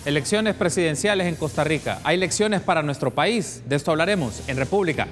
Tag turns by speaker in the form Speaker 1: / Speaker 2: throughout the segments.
Speaker 1: Elecciones presidenciales en Costa Rica. Hay elecciones para nuestro país. De esto hablaremos en República.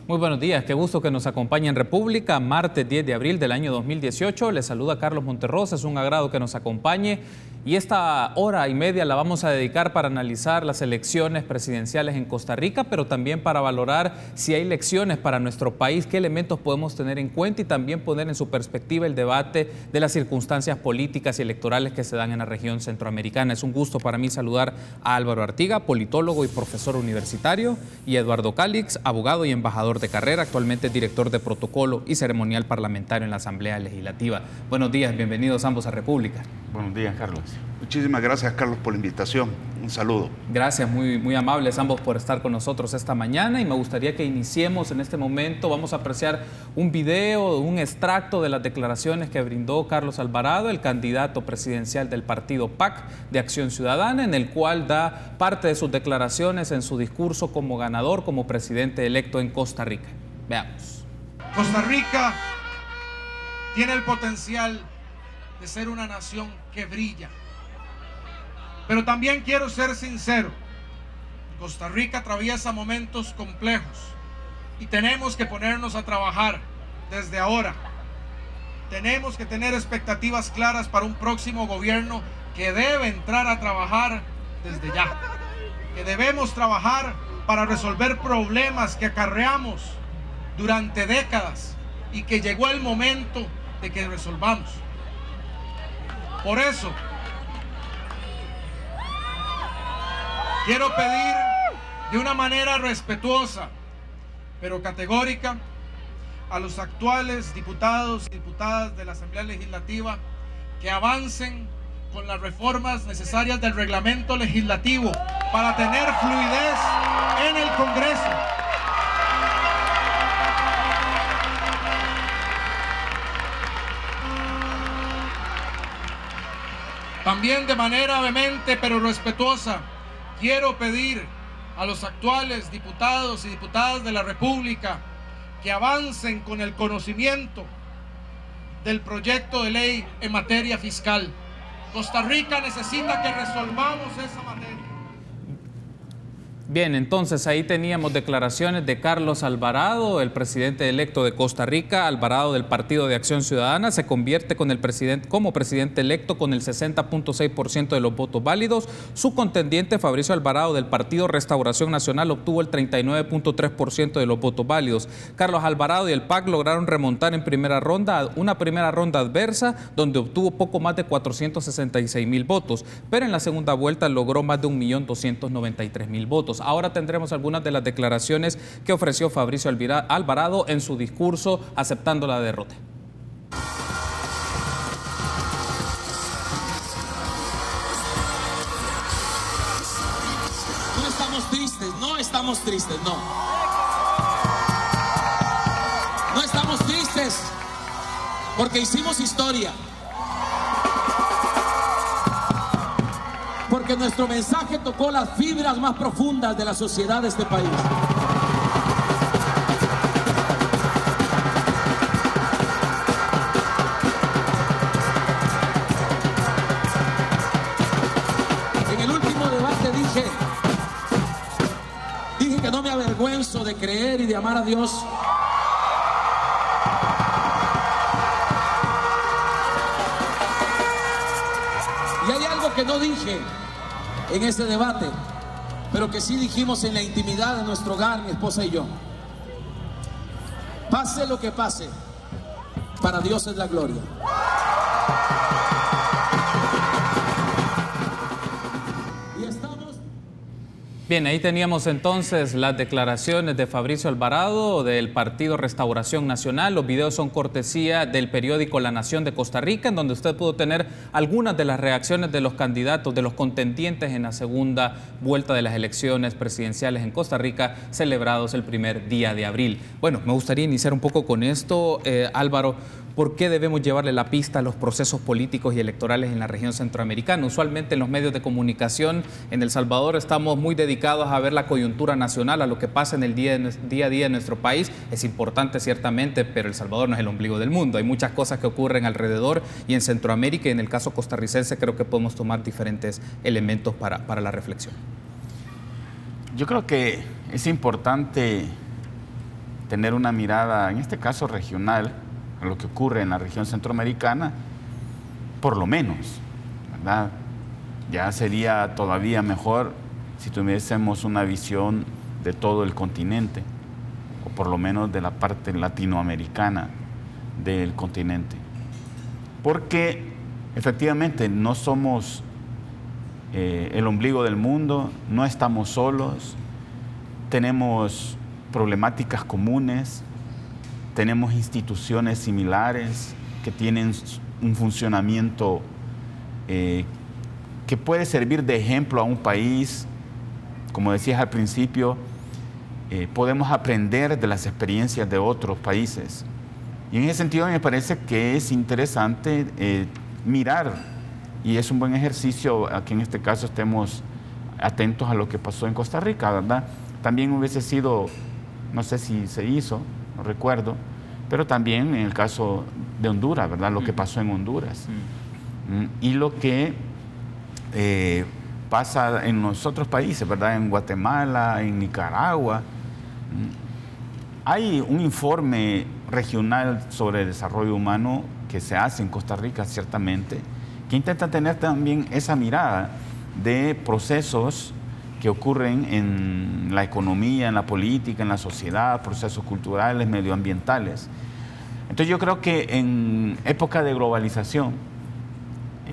Speaker 1: Muy buenos días, qué gusto que nos acompañe en República, martes 10 de abril del año 2018. Les saluda Carlos Monterrosa, es un agrado que nos acompañe y esta hora y media la vamos a dedicar para analizar las elecciones presidenciales en Costa Rica, pero también para valorar si hay elecciones para nuestro país, qué elementos podemos tener en cuenta y también poner en su perspectiva el debate de las circunstancias políticas y electorales que se dan en la región centroamericana. Es un gusto para mí saludar a Álvaro Artiga, politólogo y profesor universitario, y Eduardo Calix, abogado y embajador de carrera, actualmente director de protocolo y ceremonial parlamentario en la Asamblea Legislativa. Buenos días, bienvenidos ambos a República.
Speaker 2: Buenos días, Carlos. Muchísimas gracias, Carlos, por la invitación. Un saludo.
Speaker 1: Gracias, muy amables ambos por estar con nosotros esta mañana y me gustaría que iniciemos en este momento. Vamos a apreciar un video, un extracto de las declaraciones que brindó Carlos Alvarado, el candidato presidencial del partido PAC de Acción Ciudadana, en el cual da parte de sus declaraciones en su discurso como ganador, como presidente electo en Costa Rica. Veamos.
Speaker 3: Costa Rica tiene el potencial de ser una nación que brilla. Pero también quiero ser sincero, Costa Rica atraviesa momentos complejos y tenemos que ponernos a trabajar desde ahora. Tenemos que tener expectativas claras para un próximo gobierno que debe entrar a trabajar desde ya. Que debemos trabajar para resolver problemas que acarreamos durante décadas y que llegó el momento de que resolvamos. Por eso, quiero pedir de una manera respetuosa, pero categórica, a los actuales diputados y diputadas de la Asamblea Legislativa que avancen con las reformas necesarias del reglamento legislativo para tener fluidez en el Congreso. También de manera vehemente pero respetuosa, quiero pedir a los actuales diputados y diputadas de la República que avancen con el conocimiento del proyecto de ley en materia fiscal. Costa Rica necesita que resolvamos esa materia.
Speaker 1: Bien, entonces ahí teníamos declaraciones de Carlos Alvarado, el presidente electo de Costa Rica. Alvarado, del Partido de Acción Ciudadana, se convierte como presidente electo con el 60.6% de los votos válidos. Su contendiente, Fabricio Alvarado, del Partido Restauración Nacional, obtuvo el 39.3% de los votos válidos. Carlos Alvarado y el PAC lograron remontar en una primera ronda adversa, donde obtuvo poco más de 466,000 votos, pero en la segunda vuelta logró más de 1.293.000 votos. Ahora tendremos algunas de las declaraciones que ofreció Fabricio Alvarado en su discurso aceptando la derrota.
Speaker 4: No estamos tristes, no. No estamos tristes porque hicimos historia. Porque nuestro mensaje tocó las fibras más profundas de la sociedad de este país. En el último debate dije que no me avergüenzo de creer y de amar a Dios. Y hay algo que no dije en ese debate, pero que sí dijimos en la intimidad de nuestro hogar, mi esposa y yo. Pase lo que pase, para Dios es la gloria.
Speaker 1: Bien, ahí teníamos entonces las declaraciones de Fabricio Alvarado del Partido Restauración Nacional. Los videos son cortesía del periódico La Nación de Costa Rica, en donde usted pudo tener algunas de las reacciones de los candidatos, de los contendientes en la segunda vuelta de las elecciones presidenciales en Costa Rica, celebrados el primer día de abril. Bueno, me gustaría iniciar un poco con esto, Álvaro. ¿Por qué debemos llevarle la pista a los procesos políticos y electorales en la región centroamericana? Usualmente en los medios de comunicación en El Salvador estamos muy dedicados a ver la coyuntura nacional, a lo que pasa en el día a día en nuestro país. Es importante ciertamente, pero El Salvador no es el ombligo del mundo. Hay muchas cosas que ocurren alrededor y en Centroamérica, y en el caso costarricense creo que podemos tomar diferentes elementos para la reflexión.
Speaker 5: Yo creo que es importante tener una mirada, en este caso regional, a lo que ocurre en la región centroamericana, por lo menos, ¿verdad? Ya sería todavía mejor si tuviésemos una visión de todo el continente, o por lo menos de la parte latinoamericana del continente. Porque efectivamente no somos el ombligo del mundo, no estamos solos, tenemos problemáticas comunes, tenemos instituciones similares que tienen un funcionamiento que puede servir de ejemplo a un país. Como decías al principio, podemos aprender de las experiencias de otros países. Y en ese sentido me parece que es interesante mirar, y es un buen ejercicio que en este caso estemos atentos a lo que pasó en Costa Rica, ¿verdad? También hubiese sido, no sé si se hizo, no recuerdo, pero también en el caso de Honduras, ¿verdad? Lo que pasó en Honduras. Y lo que pasa en los otros países, ¿verdad? En Guatemala, en Nicaragua. Hay un informe regional sobre el desarrollo humano que se hace en Costa Rica, ciertamente, que intenta tener también esa mirada de procesos que ocurren en la economía, en la política, en la sociedad, procesos culturales, medioambientales. Entonces yo creo que en época de globalización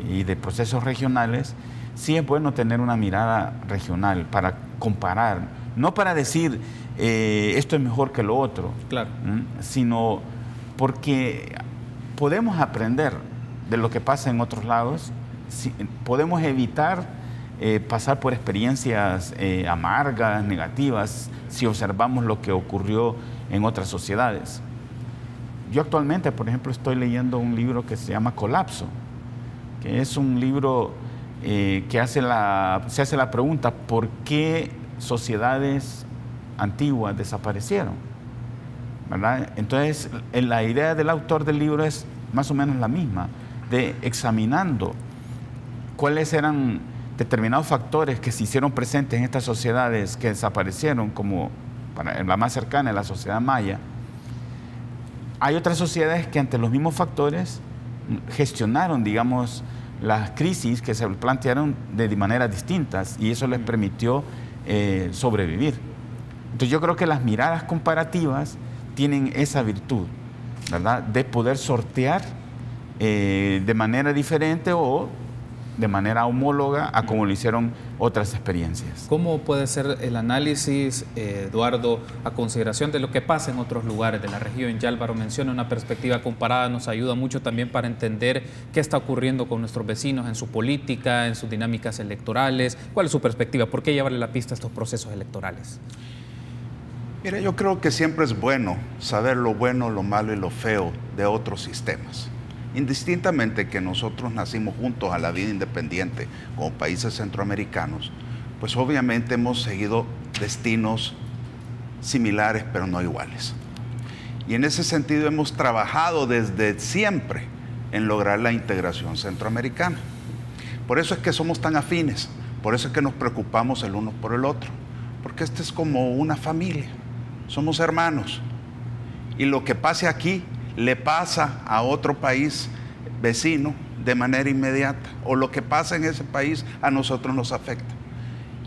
Speaker 5: y de procesos regionales, sí es bueno tener una mirada regional para comparar, no para decir esto es mejor que lo otro, claro, sino porque podemos aprender de lo que pasa en otros lados, podemos evitar pasar por experiencias amargas, negativas, si observamos lo que ocurrió en otras sociedades. Yo actualmente, por ejemplo, estoy leyendo un libro que se llama Colapso, que es un libro que se hace la pregunta, ¿por qué sociedades antiguas desaparecieron? ¿Verdad? Entonces, la idea del autor del libro es más o menos la misma, de examinando cuáles eran determinados factores que se hicieron presentes en estas sociedades que desaparecieron, como la más cercana, la sociedad maya. Hay otras sociedades que ante los mismos factores gestionaron, digamos, las crisis que se plantearon de maneras distintas, y eso les permitió sobrevivir. Entonces yo creo que las miradas comparativas tienen esa virtud, ¿verdad?, de poder sortear de manera diferente o de manera homóloga a como lo hicieron otras experiencias.
Speaker 1: ¿Cómo puede ser el análisis, Eduardo, a consideración de lo que pasa en otros lugares de la región? Ya Álvaro menciona una perspectiva comparada, nos ayuda mucho también para entender qué está ocurriendo con nuestros vecinos en su política, en sus dinámicas electorales. ¿Cuál es su perspectiva? ¿Por qué llevarle la pista a estos procesos electorales?
Speaker 2: Mira, yo creo que siempre es bueno saber lo bueno, lo malo y lo feo de otros sistemas. Indistintamente que nosotros nacimos juntos a la vida independiente como países centroamericanos, pues obviamente hemos seguido destinos similares pero no iguales. Y en ese sentido hemos trabajado desde siempre en lograr la integración centroamericana. Por eso es que somos tan afines, por eso es que nos preocupamos el uno por el otro, porque este es como una familia, somos hermanos. Y lo que pase aquí le pasa a otro país vecino de manera inmediata, o lo que pasa en ese país a nosotros nos afecta.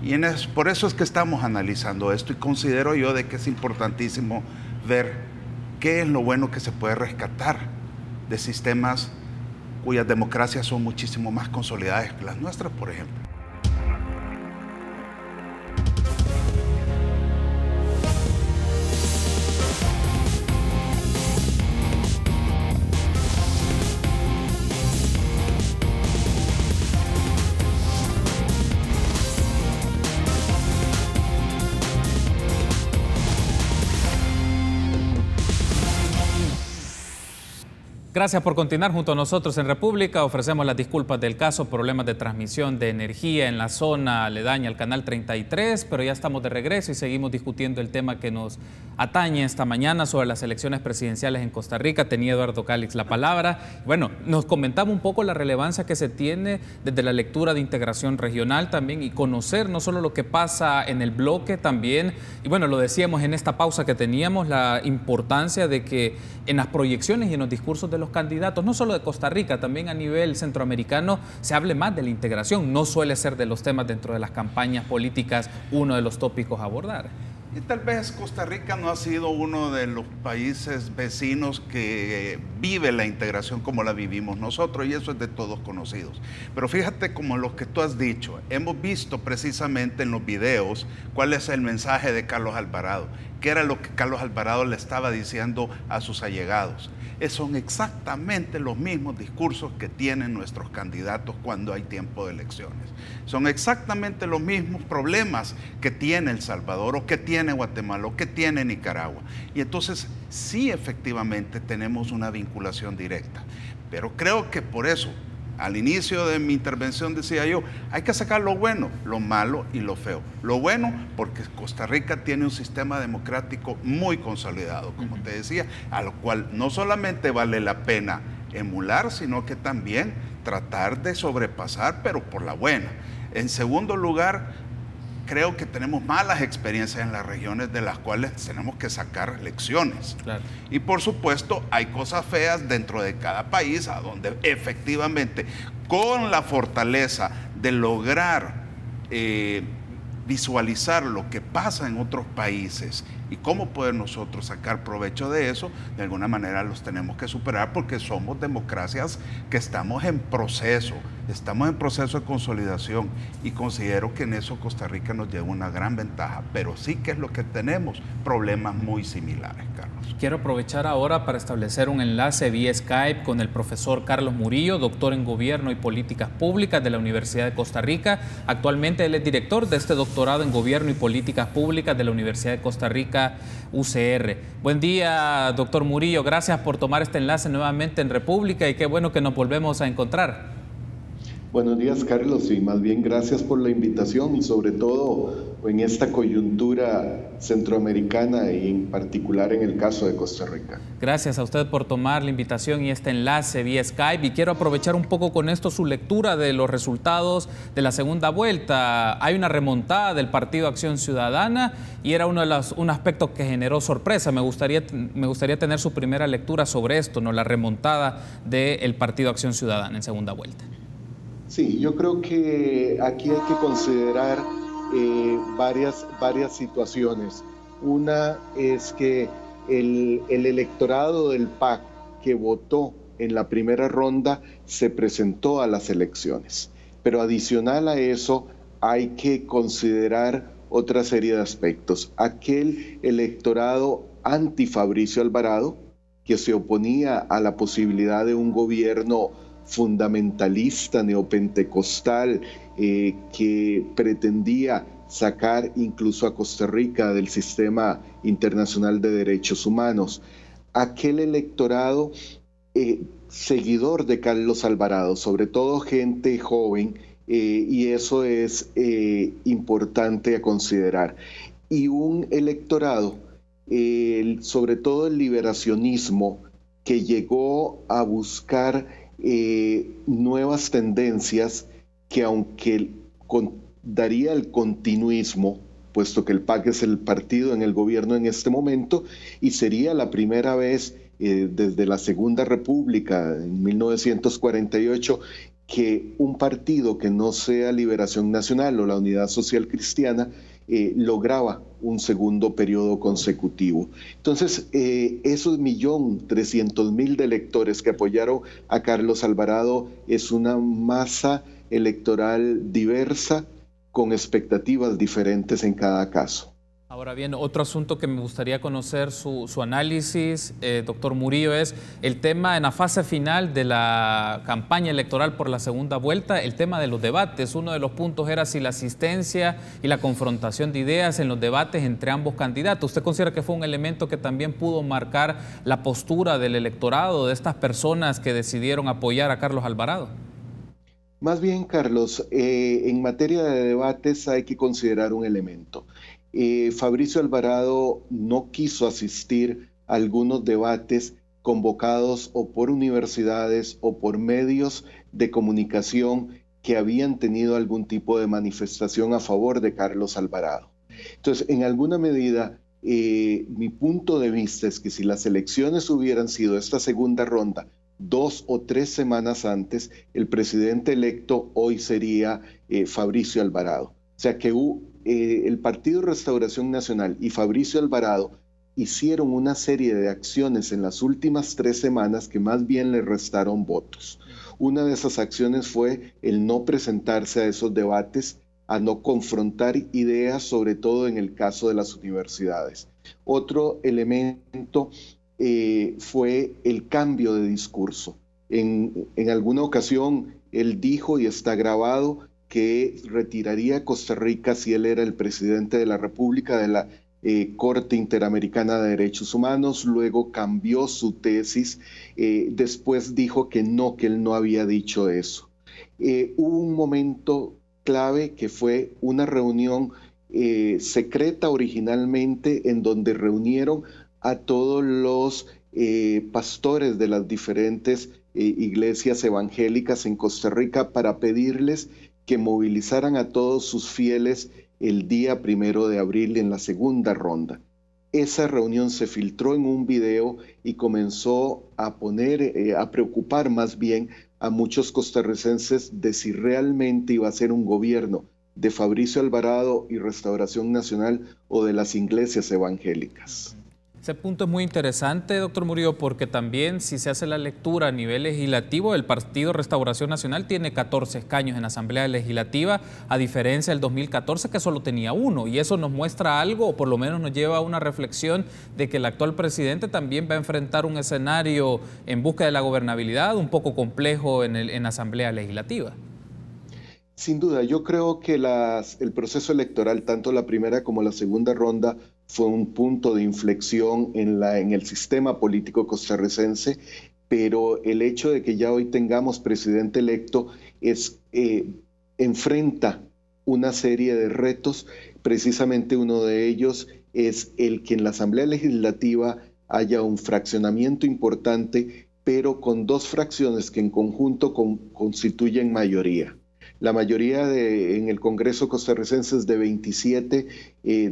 Speaker 2: Y por eso es que estamos analizando esto, y considero yo de que es importantísimo ver qué es lo bueno que se puede rescatar de sistemas cuyas democracias son muchísimo más consolidadas que las nuestras, por ejemplo.
Speaker 1: Gracias por continuar junto a nosotros en República. Ofrecemos las disculpas del caso, problemas de transmisión de energía en la zona aledaña al Canal 33, pero ya estamos de regreso y seguimos discutiendo el tema que nos atañe esta mañana sobre las elecciones presidenciales en Costa Rica. Tenía Eduardo Calix la palabra. Bueno, nos comentaba un poco la relevancia que se tiene desde la lectura de integración regional también y conocer no solo lo que pasa en el bloque también, y bueno, lo decíamos en esta pausa que teníamos, la importancia de que en las proyecciones y en los discursos de los candidatos, no solo de Costa Rica, también a nivel centroamericano, se hable más de la integración. No suele ser de los temas dentro de las campañas políticas uno de los tópicos a abordar.
Speaker 2: Y tal vez Costa Rica no ha sido uno de los países vecinos que vive la integración como la vivimos nosotros, y eso es de todos conocidos. Pero fíjate, como lo que tú has dicho, hemos visto precisamente en los videos cuál es el mensaje de Carlos Alvarado, qué era lo que Carlos Alvarado le estaba diciendo a sus allegados. Son exactamente los mismos discursos que tienen nuestros candidatos cuando hay tiempo de elecciones. Son exactamente los mismos problemas que tiene El Salvador o que tiene Guatemala o que tiene Nicaragua. Y entonces sí, efectivamente tenemos una vinculación directa. Pero creo que por eso, al inicio de mi intervención decía yo, hay que sacar lo bueno, lo malo y lo feo. Lo bueno, porque Costa Rica tiene un sistema democrático muy consolidado, como te decía, a lo cual no solamente vale la pena emular, sino que también tratar de sobrepasar, pero por la buena. En segundo lugar, creo que tenemos malas experiencias en las regiones de las cuales tenemos que sacar lecciones. Claro. Y por supuesto hay cosas feas dentro de cada país, a donde efectivamente con la fortaleza de lograr visualizar lo que pasa en otros países y cómo poder nosotros sacar provecho de eso, de alguna manera los tenemos que superar, porque somos democracias que estamos en proceso de consolidación, y considero que en eso Costa Rica nos lleva una gran ventaja, pero sí que es lo que tenemos, problemas muy similares, Carlos.
Speaker 1: Quiero aprovechar ahora para establecer un enlace vía Skype con el profesor Carlos Murillo, doctor en Gobierno y Políticas Públicas de la Universidad de Costa Rica. Actualmente él es director de este doctorado en Gobierno y Políticas Públicas de la Universidad de Costa Rica, UCR. Buen día, doctor Murillo. Gracias por tomar este enlace nuevamente en República y qué bueno que nos volvemos a encontrar.
Speaker 6: Buenos días, Carlos, y más bien gracias por la invitación y sobre todo en esta coyuntura centroamericana y en particular en el caso de Costa Rica.
Speaker 1: Gracias a usted por tomar la invitación y este enlace vía Skype, y quiero aprovechar un poco con esto su lectura de los resultados de la segunda vuelta. Hay una remontada del Partido Acción Ciudadana y era un aspecto que generó sorpresa. Me gustaría tener su primera lectura sobre esto, ¿no? La remontada del Partido Acción Ciudadana en segunda vuelta.
Speaker 6: Sí, yo creo que aquí hay que considerar varias situaciones. Una es que el electorado del PAC que votó en la primera ronda se presentó a las elecciones. Pero adicional a eso hay que considerar otra serie de aspectos. Aquel electorado anti-Fabricio Alvarado, que se oponía a la posibilidad de un gobierno fundamentalista, neopentecostal, que pretendía sacar incluso a Costa Rica del sistema internacional de derechos humanos. Aquel electorado seguidor de Carlos Alvarado, sobre todo gente joven, y eso es importante a considerar. Y un electorado, sobre todo el liberacionismo, que llegó a buscar nuevas tendencias que, aunque daría el continuismo, puesto que el PAC es el partido en el gobierno en este momento, y sería la primera vez desde la Segunda República en 1948 que un partido que no sea Liberación Nacional o la Unidad Social Cristiana lograba un segundo periodo consecutivo. Entonces, esos 1.300.000 de electores que apoyaron a Carlos Alvarado es una masa electoral diversa con expectativas diferentes en cada caso.
Speaker 1: Ahora bien, otro asunto que me gustaría conocer su análisis, doctor Murillo, es el tema en la fase final de la campaña electoral por la segunda vuelta, el tema de los debates. Uno de los puntos era si la asistencia y la confrontación de ideas en los debates entre ambos candidatos. ¿Usted considera que fue un elemento que también pudo marcar la postura del electorado, de estas personas que decidieron apoyar a Carlos Alvarado?
Speaker 6: Más bien, Carlos, en materia de debates hay que considerar un elemento. Fabricio Alvarado no quiso asistir a algunos debates convocados o por universidades o por medios de comunicación que habían tenido algún tipo de manifestación a favor de Carlos Alvarado. Entonces, en alguna medida, mi punto de vista es que si las elecciones hubieran sido esta segunda ronda 2 o 3 semanas antes, el presidente electo hoy sería Fabricio Alvarado. O sea que el Partido Restauración Nacional y Fabricio Alvarado hicieron una serie de acciones en las últimas 3 semanas que más bien le restaron votos. Una de esas acciones fue el no presentarse a esos debates, a no confrontar ideas, sobre todo en el caso de las universidades. Otro elemento fue el cambio de discurso. En alguna ocasión él dijo, y está grabado, que retiraría a Costa Rica si él era el presidente de la República de la Corte Interamericana de Derechos Humanos. Luego cambió su tesis, después dijo que él no había dicho eso. Hubo un momento clave que fue una reunión secreta originalmente, en donde reunieron a todos los pastores de las diferentes iglesias evangélicas en Costa Rica para pedirles que movilizaran a todos sus fieles el día 1 de abril en la segunda ronda. Esa reunión se filtró en un video y comenzó a preocupar más bien a muchos costarricenses de si realmente iba a ser un gobierno de Fabricio Alvarado y Restauración Nacional o de las iglesias evangélicas.
Speaker 1: Ese punto es muy interesante, doctor Murillo, porque también si se hace la lectura a nivel legislativo, el Partido Restauración Nacional tiene 14 escaños en la Asamblea Legislativa, a diferencia del 2014 que solo tenía 1, y eso nos muestra algo, o por lo menos nos lleva a una reflexión de que el actual presidente también va a enfrentar un escenario en busca de la gobernabilidad un poco complejo en la Asamblea Legislativa.
Speaker 6: Sin duda, yo creo que el proceso electoral, tanto la primera como la segunda ronda, fue un punto de inflexión en el sistema político costarricense, pero el hecho de que ya hoy tengamos presidente electo enfrenta una serie de retos. Precisamente uno de ellos es el que en la Asamblea Legislativa haya un fraccionamiento importante, pero con 2 fracciones que en conjunto constituyen mayoría. La mayoría en el Congreso costarricense es de 27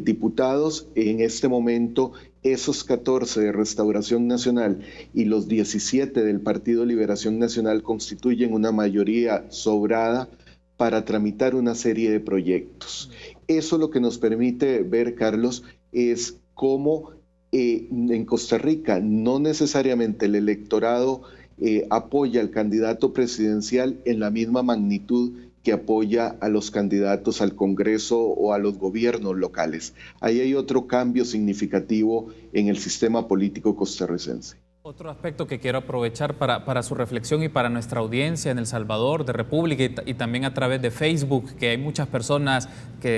Speaker 6: diputados. En este momento, esos 14 de Restauración Nacional y los 17 del Partido Liberación Nacional constituyen una mayoría sobrada para tramitar una serie de proyectos. Eso lo que nos permite ver, Carlos, es cómo en Costa Rica no necesariamente el electorado apoya al candidato presidencial en la misma magnitud que apoya a los candidatos al Congreso o a los gobiernos locales. Ahí hay otro cambio significativo en el sistema político costarricense.
Speaker 1: Otro aspecto que quiero aprovechar para su reflexión y para nuestra audiencia en El Salvador, de República y también a través de Facebook, que hay muchas personas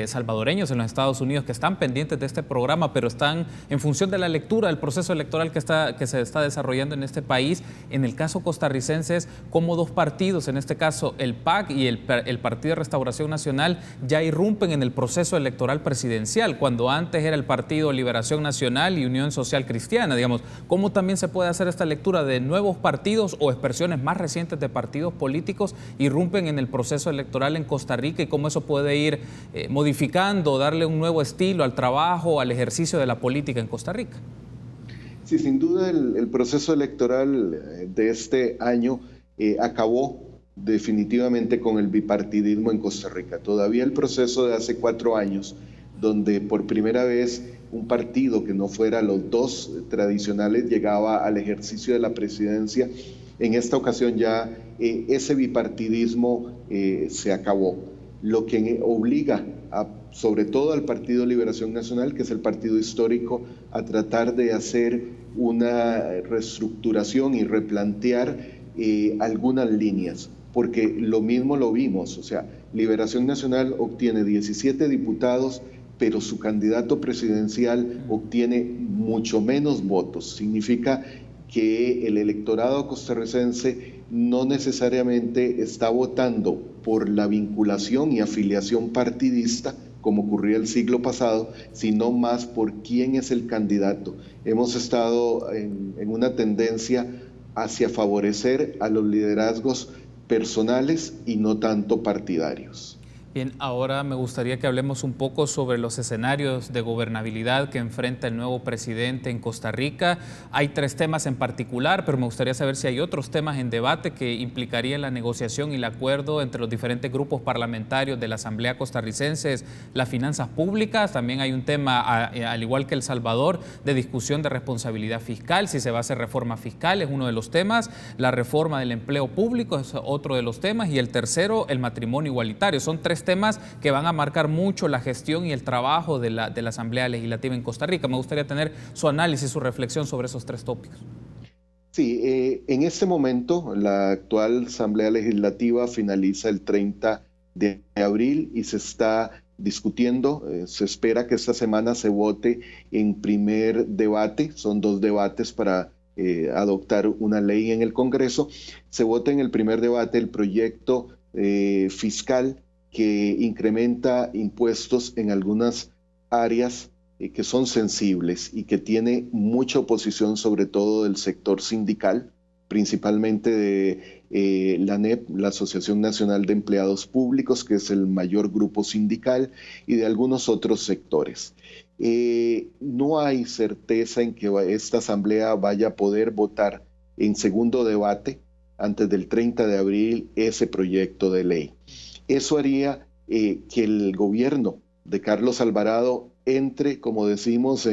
Speaker 1: salvadoreños en los Estados Unidos que están pendientes de este programa, pero están en función de la lectura del proceso electoral que se está desarrollando en este país. En el caso costarricense es como 2 partidos, en este caso el PAC y el Partido de Restauración Nacional, ya irrumpen en el proceso electoral presidencial, cuando antes era el Partido Liberación Nacional y Unión Social Cristiana, digamos. ¿Cómo también se puede hacer esta lectura de nuevos partidos o expresiones más recientes de partidos políticos irrumpen en el proceso electoral en Costa Rica y cómo eso puede ir modificando, darle un nuevo estilo al trabajo, al ejercicio de la política en Costa Rica?
Speaker 6: Sí, sin duda el proceso electoral de este año acabó definitivamente con el bipartidismo en Costa Rica. Todavía el proceso de hace 4 años, donde por primera vez un partido que no fuera los 2 tradicionales llegaba al ejercicio de la presidencia, en esta ocasión ya ese bipartidismo se acabó, lo que obliga sobre todo al Partido Liberación Nacional, que es el partido histórico, a tratar de hacer una reestructuración y replantear algunas líneas, porque lo mismo lo vimos, o sea, Liberación Nacional obtiene 17 diputados, pero su candidato presidencial obtiene mucho menos votos. Significa que el electorado costarricense no necesariamente está votando por la vinculación y afiliación partidista, como ocurría el siglo pasado, sino más por quién es el candidato. Hemos estado en una tendencia hacia favorecer a los liderazgos personales y no tanto partidarios.
Speaker 1: Bien, ahora me gustaría que hablemos un poco sobre los escenarios de gobernabilidad que enfrenta el nuevo presidente en Costa Rica. Hay 3 temas en particular, pero me gustaría saber si hay otros temas en debate que implicarían la negociación y el acuerdo entre los diferentes grupos parlamentarios de la Asamblea costarricense, las finanzas públicas. También hay un tema, al igual que El Salvador, de discusión de responsabilidad fiscal, si se va a hacer reforma fiscal, es uno de los temas. La reforma del empleo público es otro de los temas. Y el tercero, el matrimonio igualitario. Son 3 temas que van a marcar mucho la gestión y el trabajo de la Asamblea Legislativa en Costa Rica. Me gustaría tener su análisis, su reflexión sobre esos 3 tópicos.
Speaker 6: Sí, en este momento la actual Asamblea Legislativa finaliza el 30 de abril y se está discutiendo, se espera que esta semana se vote en primer debate, son 2 debates para adoptar una ley en el Congreso. Se vota en el primer debate el proyecto fiscal que incrementa impuestos en algunas áreas que son sensibles y que tiene mucha oposición, sobre todo del sector sindical, principalmente de la ANEP, la Asociación Nacional de Empleados Públicos, que es el mayor grupo sindical, y de algunos otros sectores. No hay certeza en que esta asamblea vaya a poder votar en segundo debate antes del 30 de abril ese proyecto de ley. Eso haría que el gobierno de Carlos Alvarado entre, como decimos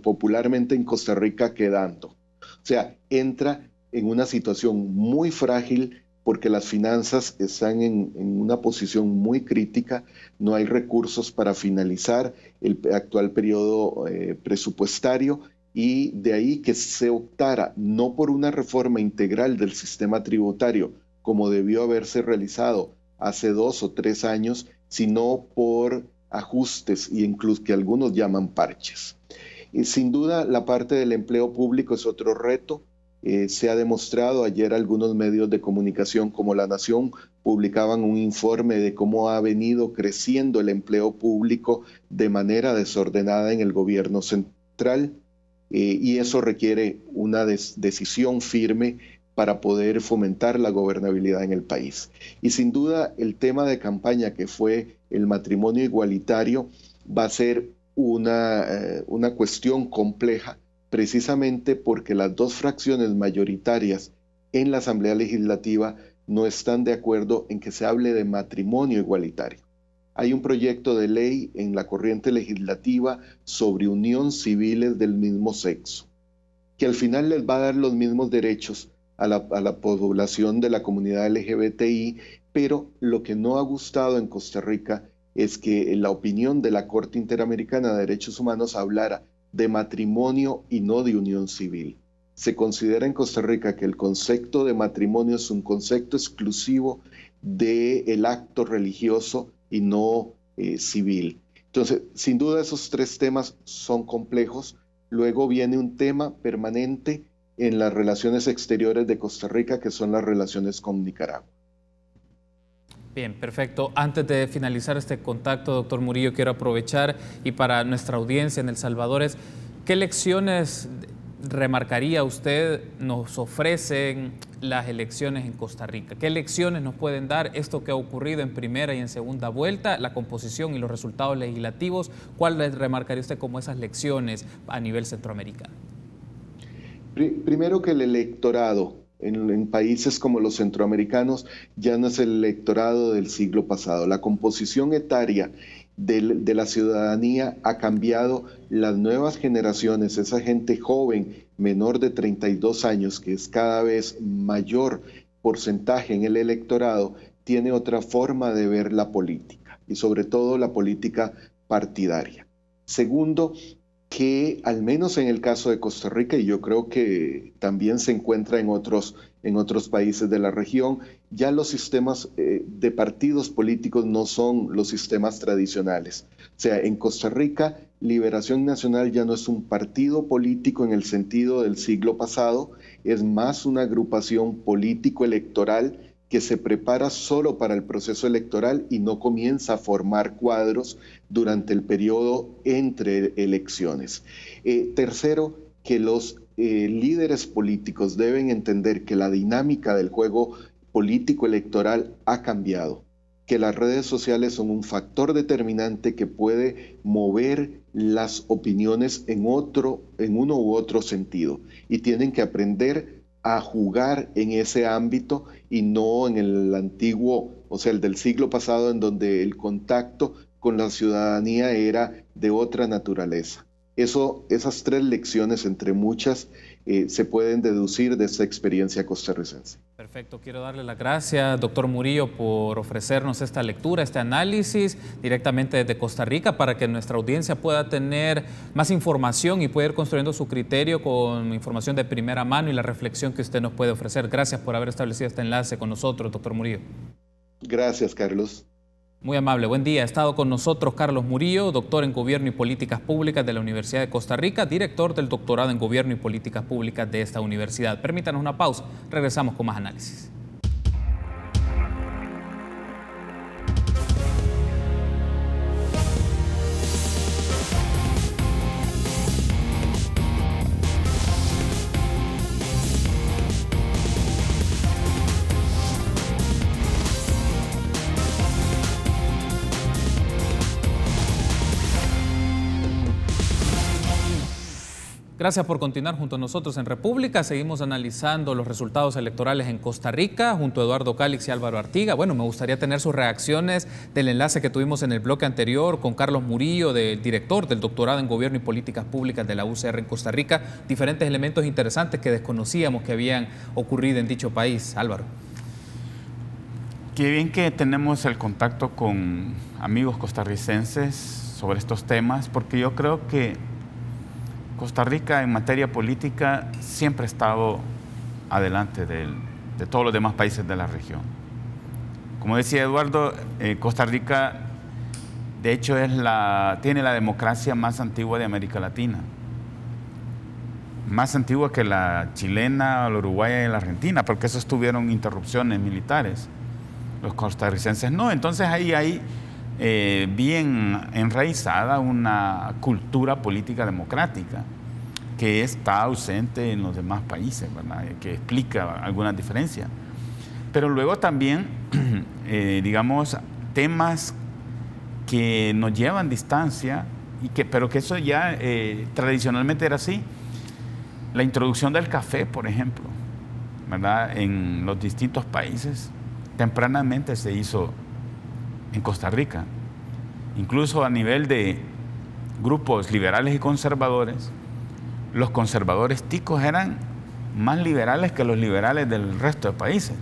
Speaker 6: popularmente en Costa Rica, quedando. O sea, entra en una situación muy frágil porque las finanzas están en una posición muy crítica, no hay recursos para finalizar el actual periodo presupuestario, y de ahí que se optara no por una reforma integral del sistema tributario, como debió haberse realizado hace 2 o 3 años, sino por ajustes y incluso que algunos llaman parches. Y sin duda la parte del empleo público es otro reto. Se ha demostrado, ayer algunos medios de comunicación como La Nación publicaban un informe de cómo ha venido creciendo el empleo público de manera desordenada en el gobierno central, y eso requiere una decisión firme para poder fomentar la gobernabilidad en el país. Y sin duda el tema de campaña, que fue el matrimonio igualitario, va a ser una cuestión compleja, precisamente porque las 2 fracciones mayoritarias en la Asamblea Legislativa no están de acuerdo en que se hable de matrimonio igualitario. Hay un proyecto de ley en la corriente legislativa sobre unión civiles del mismo sexo, que al final les va a dar los mismos derechos a la población de la comunidad LGBTI, pero lo que no ha gustado en Costa Rica es que la opinión de la Corte Interamericana de Derechos Humanos hablara de matrimonio y no de unión civil. Se considera en Costa Rica que el concepto de matrimonio es un concepto exclusivo del acto religioso y no civil. Entonces, sin duda esos 3 temas son complejos. Luego viene un tema permanente en las relaciones exteriores de Costa Rica, que son las relaciones con Nicaragua.
Speaker 1: Bien, perfecto. Antes de finalizar este contacto, doctor Murillo, quiero aprovechar, y para nuestra audiencia en El Salvador, ¿qué lecciones remarcaría usted nos ofrecen las elecciones en Costa Rica? ¿Qué lecciones nos pueden dar esto que ha ocurrido en primera y en segunda vuelta, la composición y los resultados legislativos? ¿Cuál les remarcaría usted como esas lecciones a nivel centroamericano?
Speaker 6: Primero, que el electorado en países como los centroamericanos ya no es el electorado del siglo pasado. La composición etaria de la ciudadanía ha cambiado. Las nuevas generaciones, esa gente joven, menor de 32 años, que es cada vez mayor porcentaje en el electorado, tiene otra forma de ver la política. y sobre todo la política partidaria. Segundo, que al menos en el caso de Costa Rica, y yo creo que también se encuentra en otros países de la región, ya los sistemas de partidos políticos no son los sistemas tradicionales. O sea, en Costa Rica, Liberación Nacional ya no es un partido político en el sentido del siglo pasado, es más una agrupación político-electoral que se prepara solo para el proceso electoral y no comienza a formar cuadros durante el periodo entre elecciones. Tercero, que los líderes políticos deben entender que la dinámica del juego político-electoral ha cambiado, que las redes sociales son un factor determinante que puede mover las opiniones en uno u otro sentido, y tienen que aprender a jugar en ese ámbito y no en el antiguo, o sea, el del siglo pasado, en donde el contacto con la ciudadanía era de otra naturaleza. Esas 3 lecciones, entre muchas, se pueden deducir de esta experiencia costarricense.
Speaker 1: Perfecto, quiero darle las gracias, doctor Murillo, por ofrecernos esta lectura, este análisis directamente desde Costa Rica para que nuestra audiencia pueda tener más información y pueda ir construyendo su criterio con información de primera mano y la reflexión que usted nos puede ofrecer. Gracias por haber establecido este enlace con nosotros, doctor Murillo.
Speaker 6: Gracias, Carlos.
Speaker 1: Muy amable, buen día. Ha estado con nosotros Carlos Murillo, doctor en Gobierno y Políticas Públicas de la Universidad de Costa Rica, director del doctorado en Gobierno y Políticas Públicas de esta universidad. Permítanos una pausa, regresamos con más análisis. Gracias por continuar junto a nosotros en República. Seguimos analizando los resultados electorales en Costa Rica junto a Eduardo Calix y Álvaro Artiga. Bueno, me gustaría tener sus reacciones del enlace que tuvimos en el bloque anterior con Carlos Murillo, del director del doctorado en Gobierno y Políticas Públicas de la UCR en Costa Rica. Diferentes elementos interesantes que desconocíamos que habían ocurrido en dicho país. Álvaro.
Speaker 5: Qué bien que tenemos el contacto con amigos costarricenses sobre estos temas, porque yo creo que Costa Rica en materia política siempre ha estado adelante de todos los demás países de la región. Como decía Eduardo, Costa Rica de hecho tiene la democracia más antigua de América Latina. Más antigua que la chilena, la uruguaya y la argentina, porque esos tuvieron interrupciones militares. Los costarricenses no. Entonces ahí hay bien enraizada una cultura política democrática que está ausente en los demás países, ¿verdad? Que explica algunas diferencias. Pero luego también, digamos, temas que nos llevan distancia, pero que eso ya tradicionalmente era así. La introducción del café, por ejemplo, ¿verdad? En los distintos países, tempranamente se hizo en Costa Rica. Incluso a nivel de grupos liberales y conservadores, los conservadores ticos eran más liberales que los liberales del resto de países.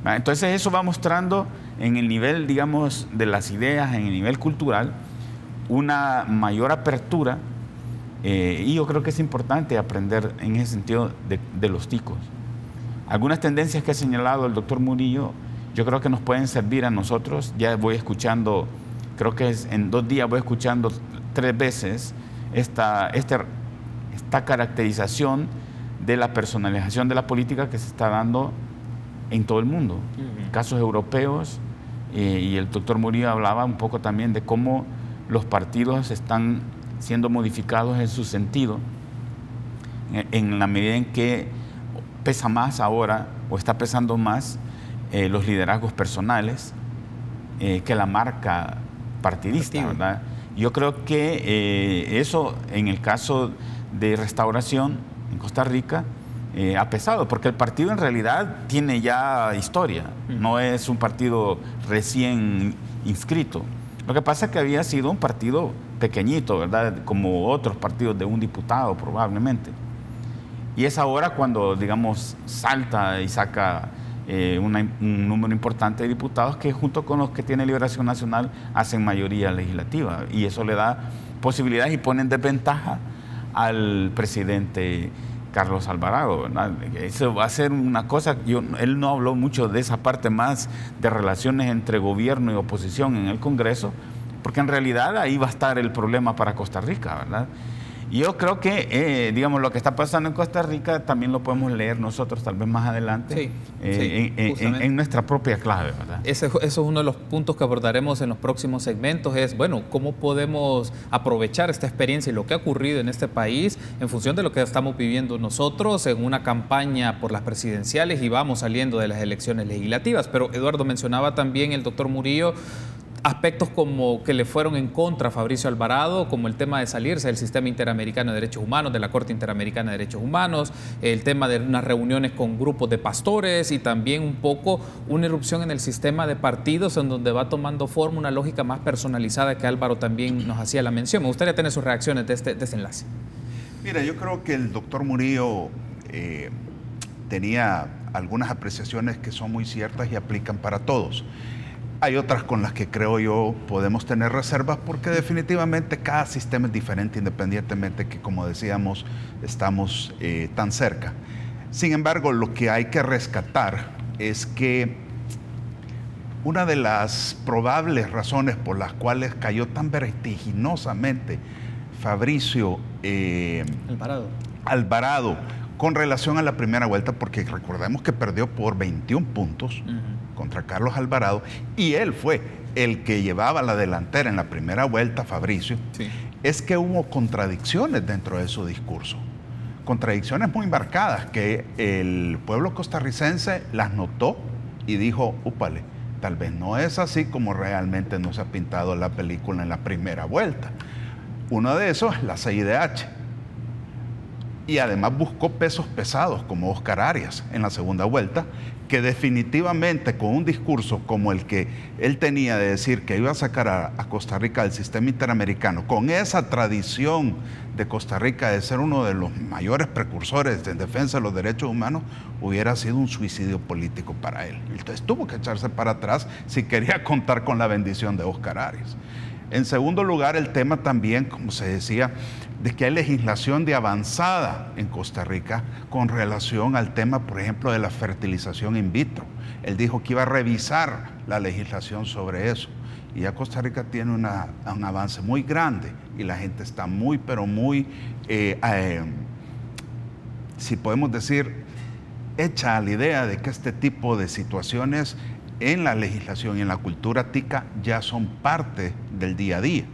Speaker 5: Entonces eso va mostrando en el nivel, digamos, de las ideas, en el nivel cultural, una mayor apertura, y yo creo que es importante aprender en ese sentido de los ticos. Algunas tendencias que ha señalado el doctor Murillo, yo creo que nos pueden servir a nosotros. Ya voy escuchando, creo que en 2 días voy escuchando 3 veces esta caracterización de la personalización de la política que se está dando en todo el mundo. Casos europeos, y el doctor Murillo hablaba un poco también de cómo los partidos están siendo modificados en su sentido, en la medida en que pesa más ahora, o está pesando más, los liderazgos personales que la marca partidista, ¿verdad? Yo creo que eso, en el caso de Restauración en Costa Rica, ha pesado, porque el partido en realidad tiene ya historia, no es un partido recién inscrito. Lo que pasa es que había sido un partido pequeñito, ¿verdad? Como otros partidos de un diputado probablemente. Y es ahora cuando, digamos, salta y saca un número importante de diputados que junto con los que tiene Liberación Nacional hacen mayoría legislativa, y eso le da posibilidades y pone en desventaja al presidente Carlos Alvarado, ¿verdad? Eso va a ser una cosa, él no habló mucho de esa parte más de relaciones entre gobierno y oposición en el Congreso, porque en realidad ahí va a estar el problema para Costa Rica, ¿verdad? Yo creo que, digamos, lo que está pasando en Costa Rica también lo podemos leer nosotros tal vez más adelante en nuestra propia clave, ¿verdad?
Speaker 1: Eso es uno de los puntos que abordaremos en los próximos segmentos, es, bueno, cómo podemos aprovechar esta experiencia y lo que ha ocurrido en este país en función de lo que estamos viviendo nosotros en una campaña por las presidenciales y vamos saliendo de las elecciones legislativas. Pero Eduardo mencionaba también el doctor Murillo aspectos como que le fueron en contra a Fabricio Alvarado, como el tema de salirse del Sistema Interamericano de Derechos Humanos, de la Corte Interamericana de Derechos Humanos, el tema de unas reuniones con grupos de pastores y también un poco una irrupción en el sistema de partidos en donde va tomando forma una lógica más personalizada que Álvaro también nos hacía la mención. Me gustaría tener sus reacciones de este enlace.
Speaker 2: Mira, yo creo que el doctor Murillo tenía algunas apreciaciones que son muy ciertas y aplican para todos. Hay otras con las que creo yo podemos tener reservas porque definitivamente cada sistema es diferente independientemente que, como decíamos, estamos tan cerca. Sin embargo, lo que hay que rescatar es que una de las probables razones por las cuales cayó tan vertiginosamente Fabricio Alvarado con relación a la primera vuelta, porque recordemos que perdió por 21 puntos contra Carlos Alvarado, y él fue el que llevaba la delantera en la primera vuelta, Fabricio, es que hubo contradicciones dentro de su discurso. Contradicciones muy marcadas que el pueblo costarricense las notó y dijo, úpale, tal vez no es así como realmente nos ha pintado la película en la primera vuelta. Uno de esos es la CIDH. Y además buscó pesos pesados como Oscar Arias en la segunda vuelta, que definitivamente con un discurso como el que él tenía de decir que iba a sacar a Costa Rica del sistema interamericano, con esa tradición de Costa Rica de ser uno de los mayores precursores en defensa de los derechos humanos, hubiera sido un suicidio político para él. Entonces tuvo que echarse para atrás si quería contar con la bendición de Oscar Arias. En segundo lugar, el tema también, como se decía, de que hay legislación de avanzada en Costa Rica con relación al tema, por ejemplo, de la fertilización in vitro. Él dijo que iba a revisar la legislación sobre eso. Y ya Costa Rica tiene un avance muy grande y la gente está muy, pero muy, si podemos decir, hecha a la idea de que este tipo de situaciones en la legislación y en la cultura tica ya son parte del día a día.